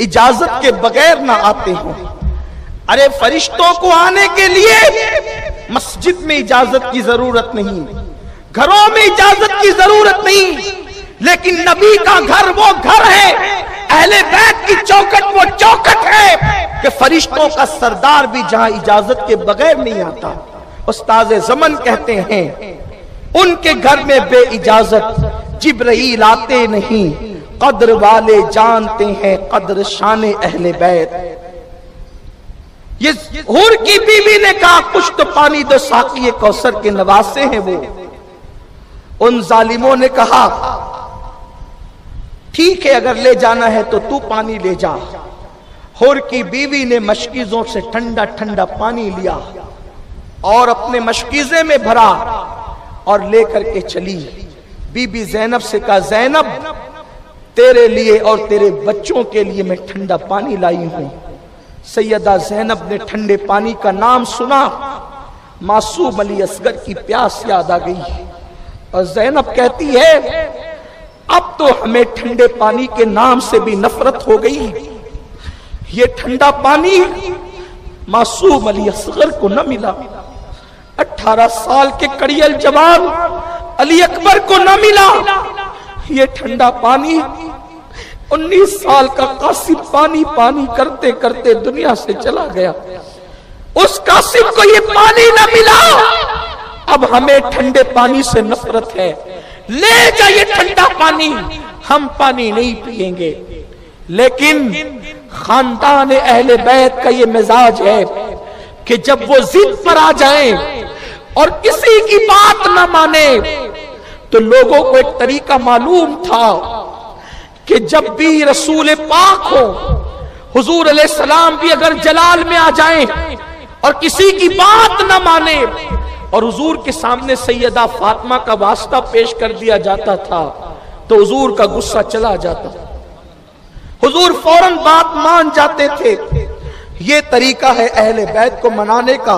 اجازت کے بغیر نہ آتے ہوں۔ ارے فرشتوں کو آنے کے لیے مسجد میں اجازت کی ضرورت نہیں، گھروں میں اجازت کی ضرورت نہیں، لیکن نبی کا گھر وہ گھر ہے، اہل بیت کی چوکٹ وہ چوکٹ ہے کہ فرشتوں کا سردار بھی جہاں اجازت کے بغیر نہیں آتا۔ استاذ زمن کہتے ہیں ان کے گھر میں بے اجازت جبرائیل آتے نہیں، قدر والے جانتے ہیں قدر شان اہل بیت۔ یہ حور کی بیوی نے کہا کچھ تو پانی دو، ساقی کوثر کے نواسے ہیں وہ۔ ان ظالموں نے کہا ٹھیک ہے اگر لے جانا ہے تو تو پانی لے جا۔ حور کی بیوی نے مشکیزوں سے ٹھنڈا ٹھنڈا پانی لیا اور اپنے مشکیزے میں بھرا اور لے کر کے چلی۔ بی بی زینب سے کہا زینب تیرے لیے اور تیرے بچوں کے لیے میں ٹھنڈا پانی لائی ہوں۔ سیدہ زینب نے ٹھنڈے پانی کا نام سنا، معصوم علی اصغر کی پیاس یاد آ گئی اور زینب کہتی ہے اب تو ہمیں ٹھنڈے پانی کے نام سے بھی نفرت ہو گئی، یہ ٹھنڈا پانی معصوم علی اصغر کو نہ ملا، 18 سال کے کڑیل جوان علی اکبر کو نہ ملا، یہ ٹھنڈا پانی 19 سال کا قاسم پانی پانی کرتے کرتے دنیا سے چلا گیا، اس قاسم کو یہ پانی نہ ملا، اب ہمیں ٹھنڈے پانی سے نفرت ہے، لے جا یہ ٹھنڈا پانی، ہم پانی نہیں پیئیں گے۔ لیکن خاندان اہل بیت کا یہ مزاج ہے کہ جب وہ ضد پر آ جائیں اور کسی کی بات نہ مانے تو لوگوں کو ایک طریقہ معلوم تھا کہ جب بھی رسول پاک ہو، حضور علیہ السلام بھی اگر جلال میں آ جائیں اور کسی کی بات نہ مانے اور حضور کے سامنے سیدہ فاطمہ کا واسطہ پیش کر دیا جاتا تھا تو حضور کا غصہ چلا جاتا، حضور فوراً بات مان جاتے تھے۔ یہ طریقہ ہے اہل بیت کو منانے کا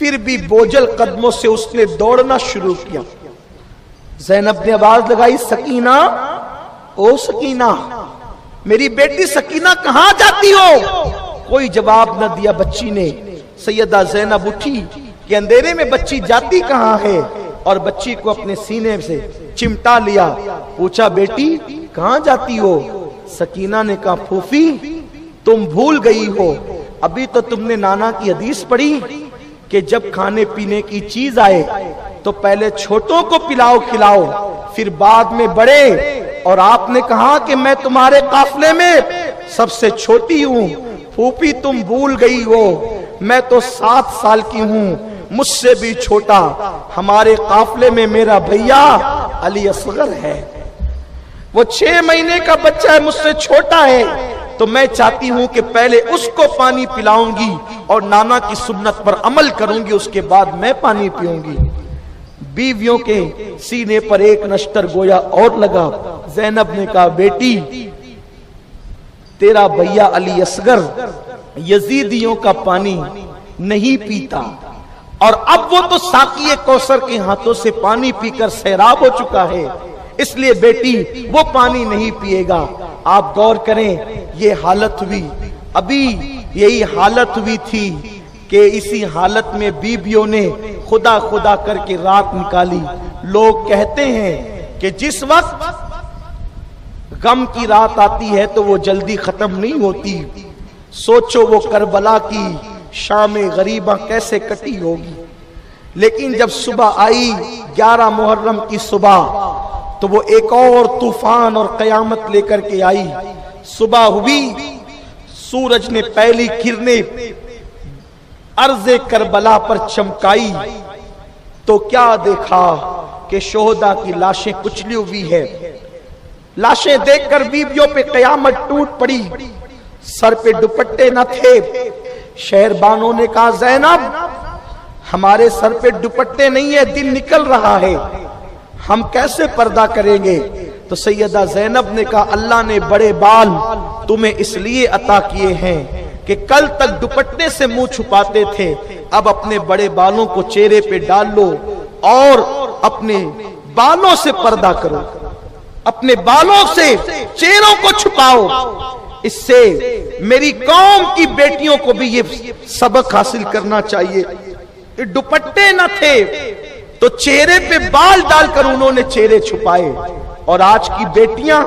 پھر بھی بوجھل قدموں سے اس نے دوڑنا شروع کیا۔ زینب نے آواز لگائی، سکینہ، او سکینہ، میری بیٹی سکینہ کہاں جاتی ہو؟ کوئی جواب نہ دیا بچی نے۔ سیدہ زینب اٹھی کہ اندھیرے میں بچی جاتی کہاں ہے، اور بچی کو اپنے سینے سے چمٹا لیا، پوچھا بیٹی کہاں جاتی ہو؟ سکینہ نے کہا پھوپھی تم بھول گئی ہو، ابھی تو تم نے نانا کی حدیث پڑھی کہ جب کھانے پینے کی چیز آئے تو پہلے چھوٹوں کو پلاؤ کھلاؤ، پھر بعد میں بڑے، اور آپ نے کہا کہ میں تمہارے قافلے میں سب سے چھوٹی ہوں۔ پھوپھی تم بھول گئی ہو، میں تو 7 سال کی ہوں، مجھ سے بھی چھوٹا ہمارے قافلے میں میرا بھیا علی اصغر ہے، وہ 6 مہینے کا بچہ ہے، مجھ سے چھوٹا ہے، تو میں چاہتی ہوں کہ پہلے اس کو پانی پلاؤں گی اور نانا کی سنت پر عمل کروں گی، اس کے بعد میں پانی پیوں گی۔ بیویوں کے سینے پر ایک نشتر گویا اور لگا۔ زینب نے کہا بیٹی تیرا بھیا علی اصغر یزیدیوں کا پانی نہیں پیتا، اور اب وہ تو ساقی کوثر کے ہاتھوں سے پانی پی کر سیراب ہو چکا ہے، اس لیے بیٹی وہ پانی نہیں پیے گا۔ آپ غور کریں، یہ حالت ہوئی، ابھی یہی حالت ہوئی تھی کہ اسی حالت میں بیویوں نے خدا خدا کر کے رات نکالی۔ لوگ کہتے ہیں کہ جس وقت غم کی رات آتی ہے تو وہ جلدی ختم نہیں ہوتی، سوچو وہ کربلا کی شام غریبہ کیسے کٹی ہوگی۔ لیکن جب صبح آئی 11 محرم کی صبح تو وہ ایک اور طوفان اور قیامت لے کر کے آئی۔ صبح ہوئی، سورج نے پہلی کرنیں ارض کربلا پر چمکائی تو کیا دیکھا کہ شہداء کی لاشیں کچلی ہوئی ہے۔ لاشیں دیکھ کر بیویوں پہ قیامت ٹوٹ پڑی، سر پہ دوپٹے نہ تھے۔ شہربانوں نے کہا زینب ہمارے سر پہ دوپٹے نہیں ہے، دن نکل رہا ہے، ہم کیسے پردہ کریں گے؟ تو سیدہ زینب نے کہا اللہ نے بڑے بال تمہیں اس لیے عطا کیے ہیں کہ کل تک دوپٹے سے منہ چھپاتے تھے، اب اپنے بڑے بالوں کو چہرے پہ ڈال لو اور اپنے بالوں سے پردہ کرو، اپنے بالوں سے چہروں کو چھپاؤ۔ اس سے میری قوم کی بیٹیوں کو بھی یہ سبق حاصل کرنا چاہیے۔ دوپٹے نہ تھے تو چہرے پہ بال ڈال کر انہوں نے چہرے چھپائے، اور آج کی بیٹیاں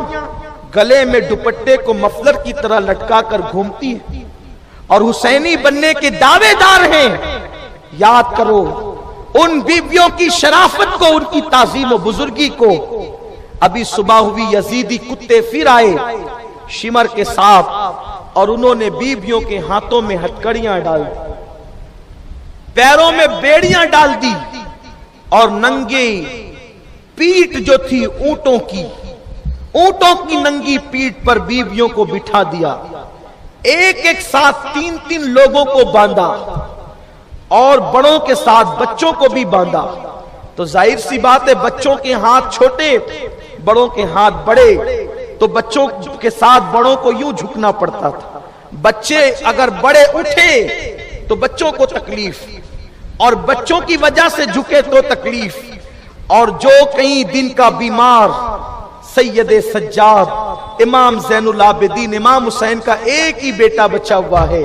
گلے میں دوپٹے کو مفلر کی طرح لٹکا کر گھومتی ہیں اور حسینی بننے کے دعوے دار ہیں۔ یاد کرو ان بیویوں کی شرافت کو، ان کی تعظیم و بزرگی کو۔ ابھی صبح ہوئی، یزیدی کتے پھر آئے شمر کے ساتھ، اور انہوں نے بیویوں کے ہاتھوں میں ہتکڑیاں ڈال دی، پیروں میں بیڑیاں ڈال دی، اور ننگے پیٹ جو تھی اونٹوں کی ننگی پیٹ پر بیویوں کو بٹھا دیا، ایک ایک ساتھ 3 لوگوں کو باندھا، اور بڑوں کے ساتھ بچوں کو بھی باندھا۔ تو ظاہر سی بات ہے بچوں کے ہاتھ چھوٹے، بڑوں کے ہاتھ بڑے، تو بچوں کے ساتھ بڑوں کو یوں جھکنا پڑتا تھا۔ بچے اگر بڑے اٹھے تو بچوں کو تکلیف، اور بچوں کی وجہ سے جھکے تو تکلیف، اور جو کئی دن کا بیمار سید سجاد امام زین العابدین امام حسین کا ایک ہی بیٹا بچا ہوا ہے،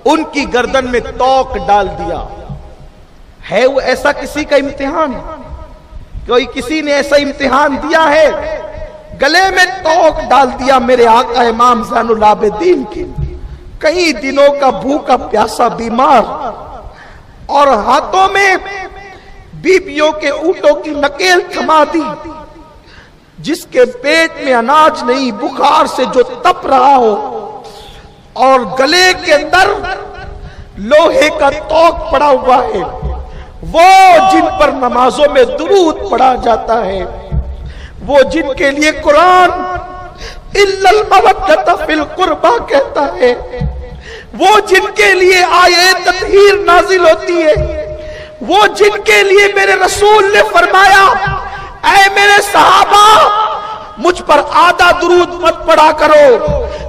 ان کی گردن میں توق ڈال دیا ہے۔ وہ ایسا کسی کا امتحان، کوئی کسی نے ایسا امتحان دیا ہے؟ گلے میں توق ڈال دیا میرے آقا امام زین العابدین کے، کئی دنوں کا بھوکا پیاسا بیمار، اور ہاتھوں میں بیبیوں کے اونٹوں کی نکیل تھما دی، جس کے پیٹ میں اناج نہیں، بخار سے جو تپ رہا ہو، اور گلے کے اندر لوہے کا توق پڑا ہوا ہے۔ وہ جن پر نمازوں میں درود پڑھا جاتا ہے، وہ جن کے لیے قرآن اِلَّا الْمَوَدَّةَ فِي الْقُرْبَى کہتا ہے، وہ جن کے لیے آیت تطہیر نازل ہوتی ہے، وہ جن کے لیے میرے رسول نے فرمایا اے میرے صحابہ مجھ پر آدھا درود مت پڑھا کرو،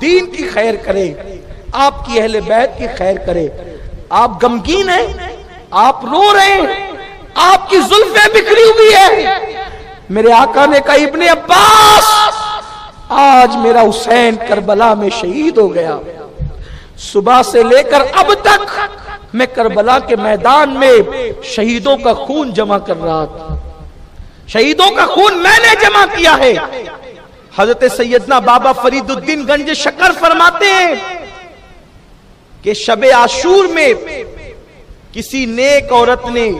دین کی خیر کرے، آپ کی اہل بیت کی خیر کرے۔ آپ غمگین ہیں، آپ رو رہے ہیں، آپ کی زلفیں بکھری ہوئی ہے۔ میرے آقا نے کہا ابن عباس آج میرا حسین کربلا میں شہید ہو گیا، صبح سے لے کر اب تک میں کربلا کے میدان میں شہیدوں کا خون جمع کر رہا تھا، شہیدوں کا خون میں نے جمع کیا ہے۔ حضرت سیدنا بابا فرید الدین گنج شکر فرماتے ہیں کہ شب عاشور میں کسی نیک عورت نے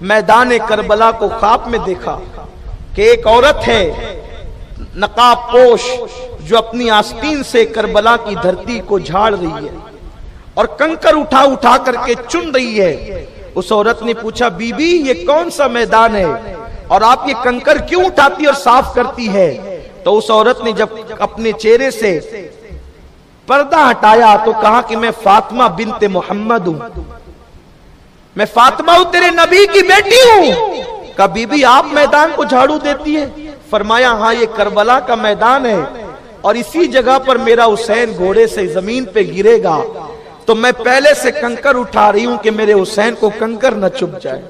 میدان کربلا کو خواب میں دیکھا کہ ایک عورت ہے نقاب پوش جو اپنی آستین سے کربلا کی دھرتی کو جھاڑ رہی ہے اور کنکر اٹھا اٹھا کر کے چن رہی ہے۔ اس عورت نے پوچھا بی بی یہ کون سا میدان ہے اور آپ یہ کنکر کیوں اٹھاتی اور صاف کرتی ہے؟ تو اس عورت نے جب اپنے چہرے سے پردہ ہٹایا تو کہا کہ میں فاطمہ بنت محمد ہوں، میں فاطمہ ہوں، تیرے نبی کی بیٹی ہوں۔ کہا بی بی آپ میدان کو جھاڑو دیتی ہے؟ فرمایا ہاں یہ کربلا کا میدان ہے اور اسی جگہ پر میرا حسین گھوڑے سے زمین پہ گرے گا، تو میں پہلے سے کنکر اٹھا رہی ہوں کہ میرے حسین کو کنکر نہ چبھ جائے۔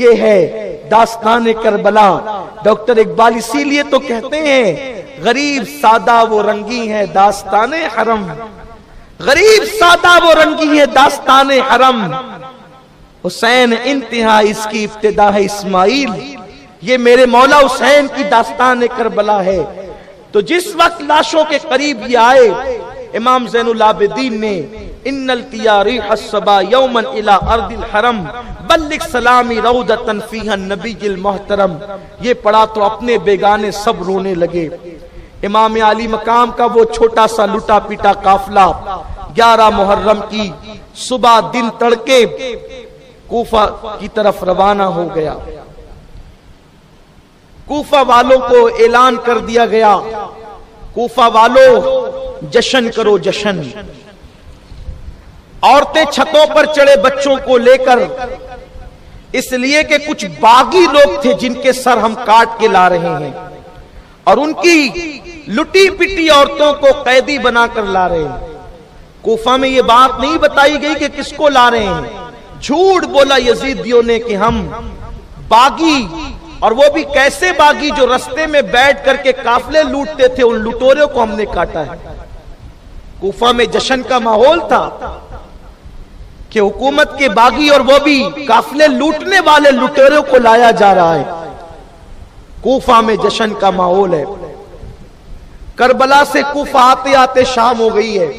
یہ ہے داستان کربلا۔ ڈاکٹر اقبال اسی لیے تو کہتے ہیں غریب سادہ وہ رنگی ہے داستان حرم، غریب سادہ وہ رنگی ہے داستان حرم، حسین انتہا اس کی ابتدا ہے اسماعیل۔ یہ میرے مولا حسین کی داستان کربلا ہے۔ تو جس وقت لاشوں کے قریب یہ آئے، امام زین العابدین نے ان التیاریح الصبا یوما الى ارض الحرم بلغ سلامی روضتا فیہا النبی المحترم، یہ پڑھا تو اپنے بیگانے سب رونے لگے۔ امام علی مقام کا وہ چھوٹا سا لٹا پیٹا قافلہ 11 محرم کی صبح دن تڑکے کوفہ کی طرف روانہ ہو گیا۔ کوفہ والوں کو اعلان کر دیا گیا کوفہ والوں جشن کرو جشن۔ عورتیں چھتوں پر چڑھے بچوں کو لے کر، اس لیے کہ کچھ باغی لوگ تھے جن کے سر ہم کاٹ کے لا رہے ہیں اور ان کی لٹی پٹی عورتوں کو قیدی بنا کر لا رہے ہیں۔ کوفہ میں یہ بات نہیں بتائی گئی کہ کس کو لا رہے ہیں، جھوٹ بولا یزیدیوں نے کہ ہم باغی، اور وہ بھی کیسے باغی جو رستے میں بیٹھ کر کے قافلے لوٹتے تھے، ان لٹوروں کو ہم نے کاٹا ہے۔ کوفہ میں جشن کا ماحول تھا کہ حکومت کے باغی اور وہ بھی قافلے لوٹنے والے لٹوروں کو لایا جا رہا ہے۔ کوفہ میں جشن کا ماحول ہے۔ کربلا سے کوفہ آتے آتے شام ہو گئی ہے۔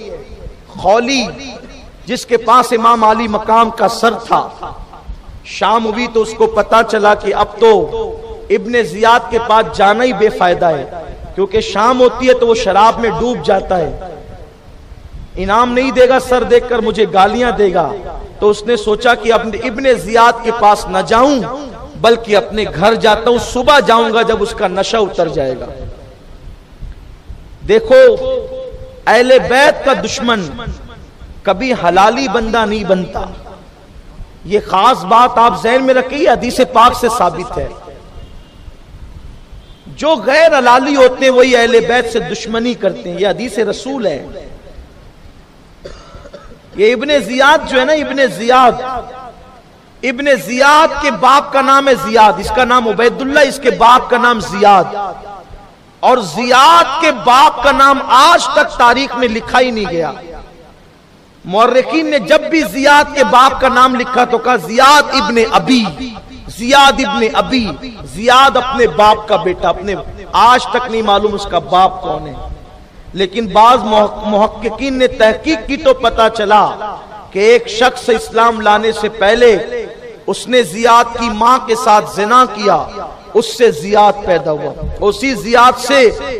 خولی جس کے پاس امام علی مقام کا سر تھا، شام ہوئی تو اس کو پتا چلا کہ اب تو ابن زیاد کے پاس جانا ہی بے فائدہ ہے، کیونکہ شام ہوتی ہے تو وہ شراب میں ڈوب جاتا ہے، انعام نہیں دے گا، سر دیکھ کر مجھے گالیاں دے گا۔ تو اس نے سوچا کہ ابن زیاد کے پاس نہ جاؤں بلکہ اپنے گھر جاتا ہوں، صبح جاؤں گا جب اس کا نشہ اتر جائے گا۔ دیکھو اہل بیت کا دشمن کبھی حلالی بندہ نہیں بنتا، یہ خاص بات آپ ذہن میں رکھیے، حدیث پاک سے ثابت ہے۔ جو غیر حلالی ہوتے ہیں وہی اہل بیت سے دشمنی کرتے ہیں، یہ حدیث رسول ہے۔ یہ ابن زیاد جو ہے نا، ابن زیاد کے باپ کا نام ہے زیاد، اس کا نام عبید اللہ، اس کے باپ کا نام زیاد، اور زیاد کے باپ کا نام آج تک تاریخ میں لکھا ہی نہیں گیا۔ مورخین نے جب بھی زیاد کے باپ کا نام لکھا تو کہا زیاد ابن ابی، زیاد ابن ابی، زیاد اپنے باپ کا بیٹا، اپنے آج تک نہیں معلوم اس کا باپ کون ہے۔ لیکن بعض محققین نے تحقیق کی تو پتا چلا کہ ایک شخص اسلام لانے سے پہلے اس نے زیاد کی ماں کے ساتھ زنا کیا، اس سے زیاد پیدا ہوا، اسی زیاد سے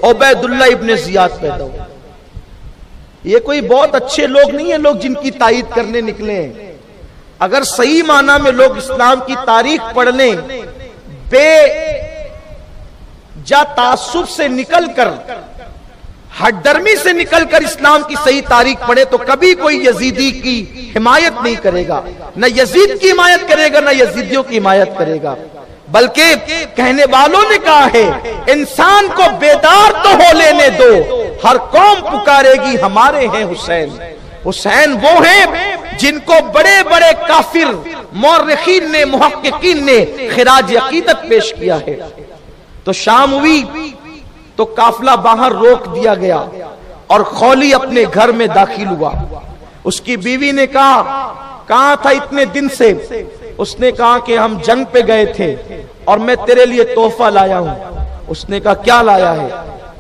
عبید اللہ ابن زیاد پیدا ہوا۔ یہ کوئی بہت اچھے لوگ نہیں ہیں لوگ جن کی تائید کرنے نکلے ہیں۔ اگر صحیح معنی میں لوگ اسلام کی تاریخ پڑھ لیں، بے جا تعصب سے نکل کر، ہٹ درمی سے نکل کر اسلام کی صحیح تاریخ پڑھے تو کبھی کوئی یزیدی کی حمایت نہیں کرے گا، نہ یزید کی حمایت کرے گا، نہ یزیدیوں کی حمایت کرے گا۔ بلکہ کہنے والوں نے کہا ہے انسان کو بیدار تو ہو لینے دو، ہر قوم پکارے گی ہمارے ہیں حسین۔ حسین وہ ہیں جن کو بڑے بڑے کافر مورخین نے، محققین نے خراج عقیدت پیش کیا ہے۔ تو شام ہوئی تو قافلہ باہر روک دیا گیا اور خولی اپنے گھر میں داخل ہوا۔ اس کی بیوی نے کہا کہاں تھا اتنے دن سے؟ اس نے کہا کہ ہم جنگ پہ گئے تھے اور میں تیرے لیے تحفہ لایا ہوں۔ اس نے کہا کیا لایا ہے؟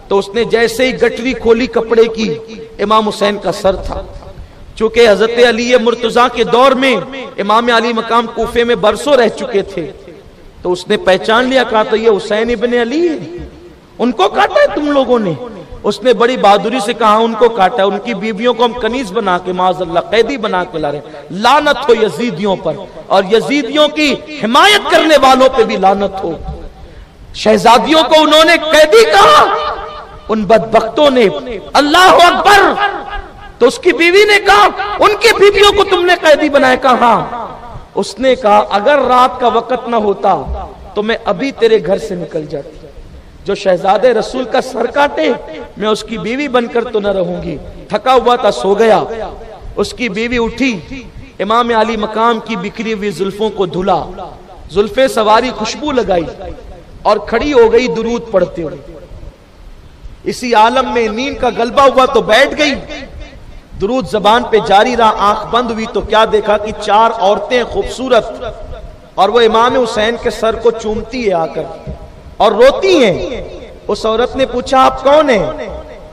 تو اس نے جیسے ہی گٹری کھولی کپڑے کی، امام حسین کا سر تھا۔ چونکہ حضرت علی مرتضیٰ کے دور میں امام علی مقام کوفے میں برسوں رہ چکے تھے، تو اس نے پہچان لیا، کہا تو یہ حسین ابن علی ہے، ان کو کاٹا ہے تم لوگوں نے؟ اس نے بڑی بہادری سے کہا ان کو کاٹا ہے، ان کی بیویوں کو ہم کنیز بنا کے معاذ اللہ قیدی بنا کے لا رہے ہیں۔ لعنت ہو یزیدیوں پر، اور یزیدیوں کی حمایت کرنے والوں پہ بھی لعنت ہو۔ شہزادیوں کو انہوں نے قیدی کہا، ان بدبختوں نے اللہ اکبر۔ تو اس کی بیوی نے کہا ان کی بیویوں کو تم نے قیدی بنایا؟ کہا۔ اس نے کہا اگر رات کا وقت نہ ہوتا تو میں ابھی تیرے گھر سے نکل جاتی۔ جو شہزادے رسول کا سر کاٹے میں اس کی بیوی بن کر تو نہ رہوں گی۔ تھکا ہوا تھا، سو گیا۔ اس کی بیوی اٹھی، امام علی مقام کی بکھری ہوئی زلفوں کو دھلا، زلفیں سواری، خوشبو لگائی اور کھڑی ہو گئی درود پڑھتے ہوئے۔ اسی عالم میں نیند کا غلبہ ہوا تو بیٹھ گئی، درود زبان پہ جاری رہا۔ آنکھ بند ہوئی تو کیا دیکھا کہ 4 عورتیں خوبصورت، اور وہ امام حسین کے سر کو چومتی ہے آ کر اور روتی ہیں۔ اس عورت نے پوچھا آپ کون ہیں؟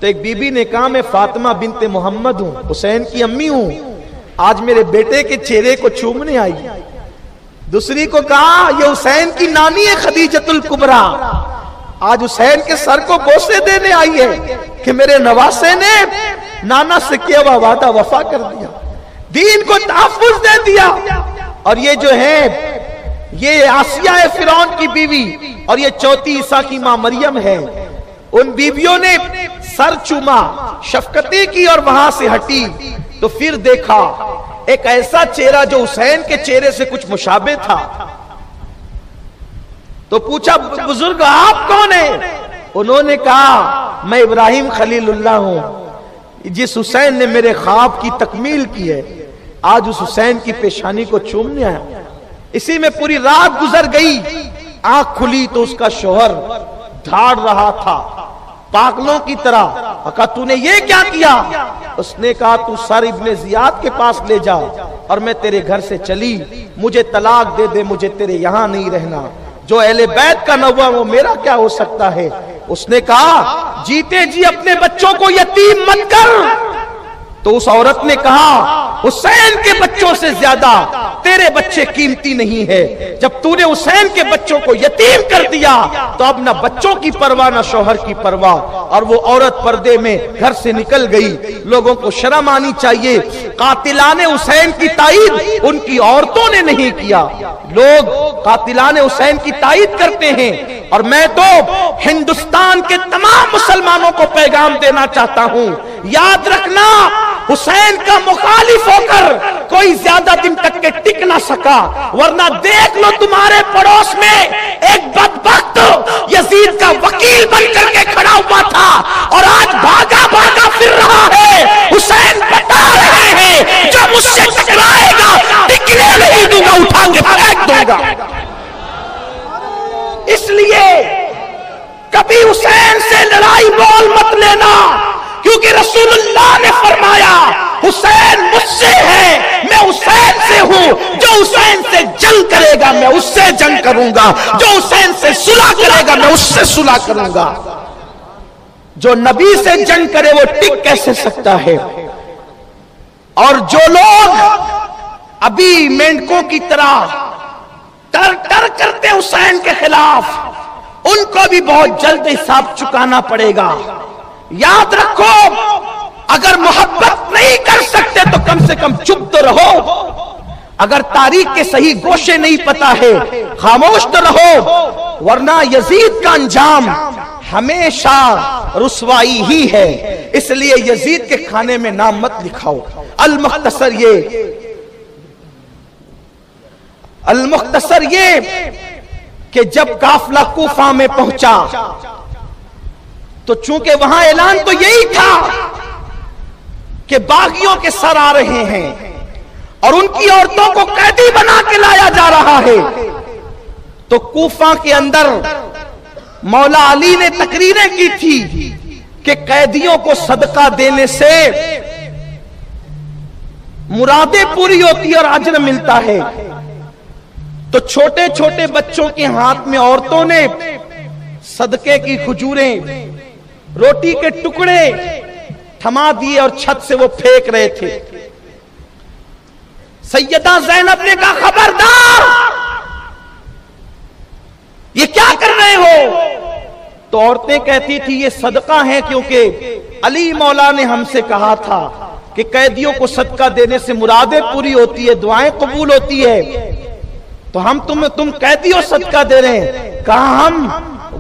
تو ایک بی بی نے کہا میں فاطمہ بنت محمد ہوں، حسین کی امی ہوں، آج میرے بیٹے کے چہرے کو چومنے آئی۔ دوسری کو کہا یہ حسین کی نانی ہے خدیجۃ الکبریٰ، آج حسین کے سر کو بوسے دینے آئی ہے کہ میرے نواسے نے نانا سے کیا ہوا وعدہ وفا کر دیا، دین کو تحفظ دے دیا۔ اور یہ جو ہے یہ آسیہ فرعون کی بیوی اور یہ چوتھی عیسیٰ کی ماں مریم ہے، ان بیویوں نے سر چوما، شفقتیں کی اور وہاں سے ہٹی تو پھر دیکھا ایک ایسا چہرہ جو حسین کے چہرے سے کچھ مشابہ تھا۔ تو پوچھا بزرگ آپ کون ہیں؟ انہوں نے کہا میں ابراہیم خلیل اللہ ہوں، جس حسین نے میرے خواب کی تکمیل کی ہے، آج اس حسین کی پیشانی کو چومنے آیا۔ اسی میں پوری رات گزر گئی، آنکھ کھلی تو اس کا شوہر دھاڑ رہا تھا پاگلوں کی طرح۔ کہا تو نے یہ کیا کیا؟ اس نے کہا تو سر ابن زیاد کے پاس لے جا اور میں تیرے گھر سے چلی، مجھے طلاق دے دے، مجھے تیرے یہاں نہیں رہنا، جو اہل بیت کا نہ ہوا وہ میرا کیا ہو سکتا ہے؟ اس نے کہا جیتے جی اپنے بچوں کو یتیم مت کر۔ تو اس عورت نے کہا حسین کے بچوں سے زیادہ تیرے بچے قیمتی نہیں ہے، جب تو نے حسین کے بچوں کو یتیم کر دیا تو اب نہ بچوں کی پرواہ نہ شوہر کی پرواہ۔ اور وہ عورت پردے میں گھر سے نکل گئی۔ لوگوں کو شرم آنی چاہیے، قاتلان حسین کی تائید ان کی عورتوں نے نہیں کیا، لوگ قاتلان حسین کی تائید کرتے ہیں۔ اور میں تو ہندوستان کے تمام مسلمانوں کو پیغام دینا چاہتا ہوں، یاد رکھنا حسین کا مخالف ہو کر کوئی زیادہ دن تک کے ٹک نہ سکا، ورنہ دیکھ لو تمہارے پڑوس میں ایک بدبخت یزید کا وکیل بن کر کے کھڑا ہوا تھا اور آج بھاگا بھاگا پھر رہا ہے۔ حسین بتا رہے ہیں جو مجھ سے ٹکرائے گا ٹکنے نہیں دوں گا، اٹھا کے پھینک دوں گا۔ اس لیے کبھی حسین سے لڑائی بول مت لینا، کیونکہ رسول اللہ نے فرمایا حسین مجھ سے ہے، میں حسین سے ہوں، جو حسین سے جنگ کرے گا میں اس سے جنگ کروں گا، جو حسین سے صلح کرے گا میں اس سے صلح کروں گا۔ جو نبی سے جنگ کرے وہ ٹک کیسے سکتا ہے؟ اور جو لوگ ابھی مینڈکوں کی طرح ٹر ٹر کرتے حسین کے خلاف، ان کو بھی بہت جلد حساب چکانا پڑے گا۔ یاد رکھو اگر محبت نہیں کر سکتے تو کم سے کم چپ تو رہو، اگر تاریخ کے صحیح گوشے نہیں پتا ہے خاموش تو رہو، ورنہ یزید کا انجام ہمیشہ رسوائی ہی ہے۔ اس لیے یزید کے کھانے میں نام مت لکھاؤ۔ المختصر یہ، کہ جب قافلہ کوفہ میں پہنچا تو چونکہ وہاں اعلان تو یہی تھا کہ باغیوں کے سر آ رہے ہیں اور ان کی عورتوں کو قیدی بنا کے لایا جا رہا ہے، تو کوفہ کے اندر مولا علی نے تقریریں کی تھی کہ قیدیوں کو صدقہ دینے سے مرادیں پوری ہوتی ہے اور اجر ملتا ہے۔ تو چھوٹے چھوٹے بچوں کے ہاتھ میں عورتوں نے صدقے کی کھجوریں، روٹی کے ٹکڑے تھما دیے اور چھت سے وہ پھینک رہے تھے۔ سیدہ زینب نے کہا خبردار، یہ کیا کر رہے ہو؟ تو عورتیں کہتی تھی یہ صدقہ ہے، کیونکہ علی مولا نے ہم سے کہا تھا کہ قیدیوں کو صدقہ دینے سے مرادیں پوری ہوتی ہے، دعائیں قبول ہوتی ہے، تو ہم تم قیدیوں صدقہ دے رہے ہیں۔ کہا ہم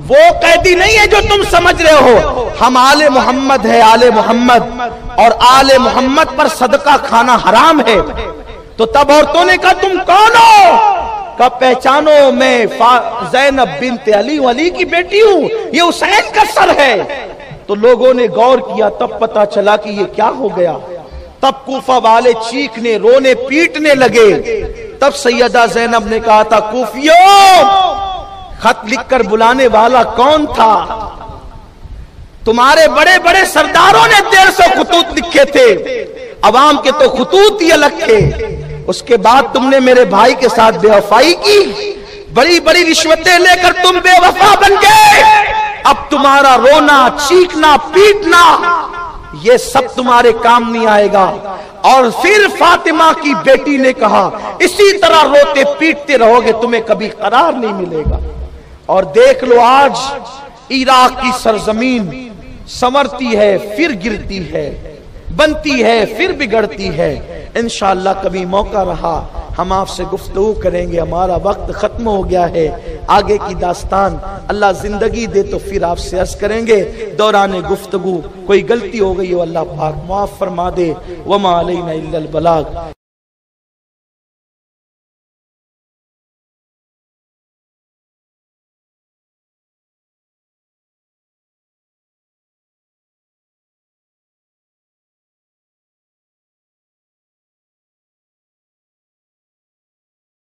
وہ قیدی نہیں ہے جو تم سمجھ رہے ہو، ہم آل محمد ہے، آل محمد، اور آل محمد پر صدقہ کھانا حرام ہے۔ تو تب عورتوں نے کہا تم کون ہو؟ کہا پہچانو میں زینب بنت علی کی بیٹی ہوں، یہ حسین کا سر ہے۔ تو لوگوں نے غور کیا، تب پتا چلا کہ یہ کیا ہو گیا۔ تب کوفہ والے چیخنے رونے پیٹنے لگے۔ تب سیدہ زینب نے کہا تھا کوفیوں، خط لکھ کر بلانے والا کون تھا؟ تمہارے بڑے بڑے سرداروں نے 150 خطوط لکھے تھے، عوام کے تو خطوط ہی الگ تھے۔ اس کے بعد تم نے میرے بھائی کے ساتھ بے وفائی کی، بڑی بڑی رشوتیں لے کر تم بے وفا بن گئے۔ اب تمہارا رونا چیخنا پیٹنا یہ سب تمہارے کام نہیں آئے گا۔ اور پھر فاطمہ کی بیٹی نے کہا اسی طرح روتے پیٹتے رہو گے تمہیں کبھی قرار نہیں ملے گا۔ اور دیکھ لو آج عراق کی سرزمین سنورتی ہے پھر گرتی ہے، بنتی ہے پھر بگڑتی ہے۔ انشاءاللہ کبھی موقع رہا ہم آپ سے گفتگو کریں گے، ہمارا وقت ختم ہو گیا ہے۔ آگے کی داستان اللہ زندگی دے تو پھر آپ سے عرض کریں گے۔ دوران گفتگو کوئی غلطی ہو گئی ہو اللہ پاک معاف فرما دے۔ وما علینا الا البلاغ۔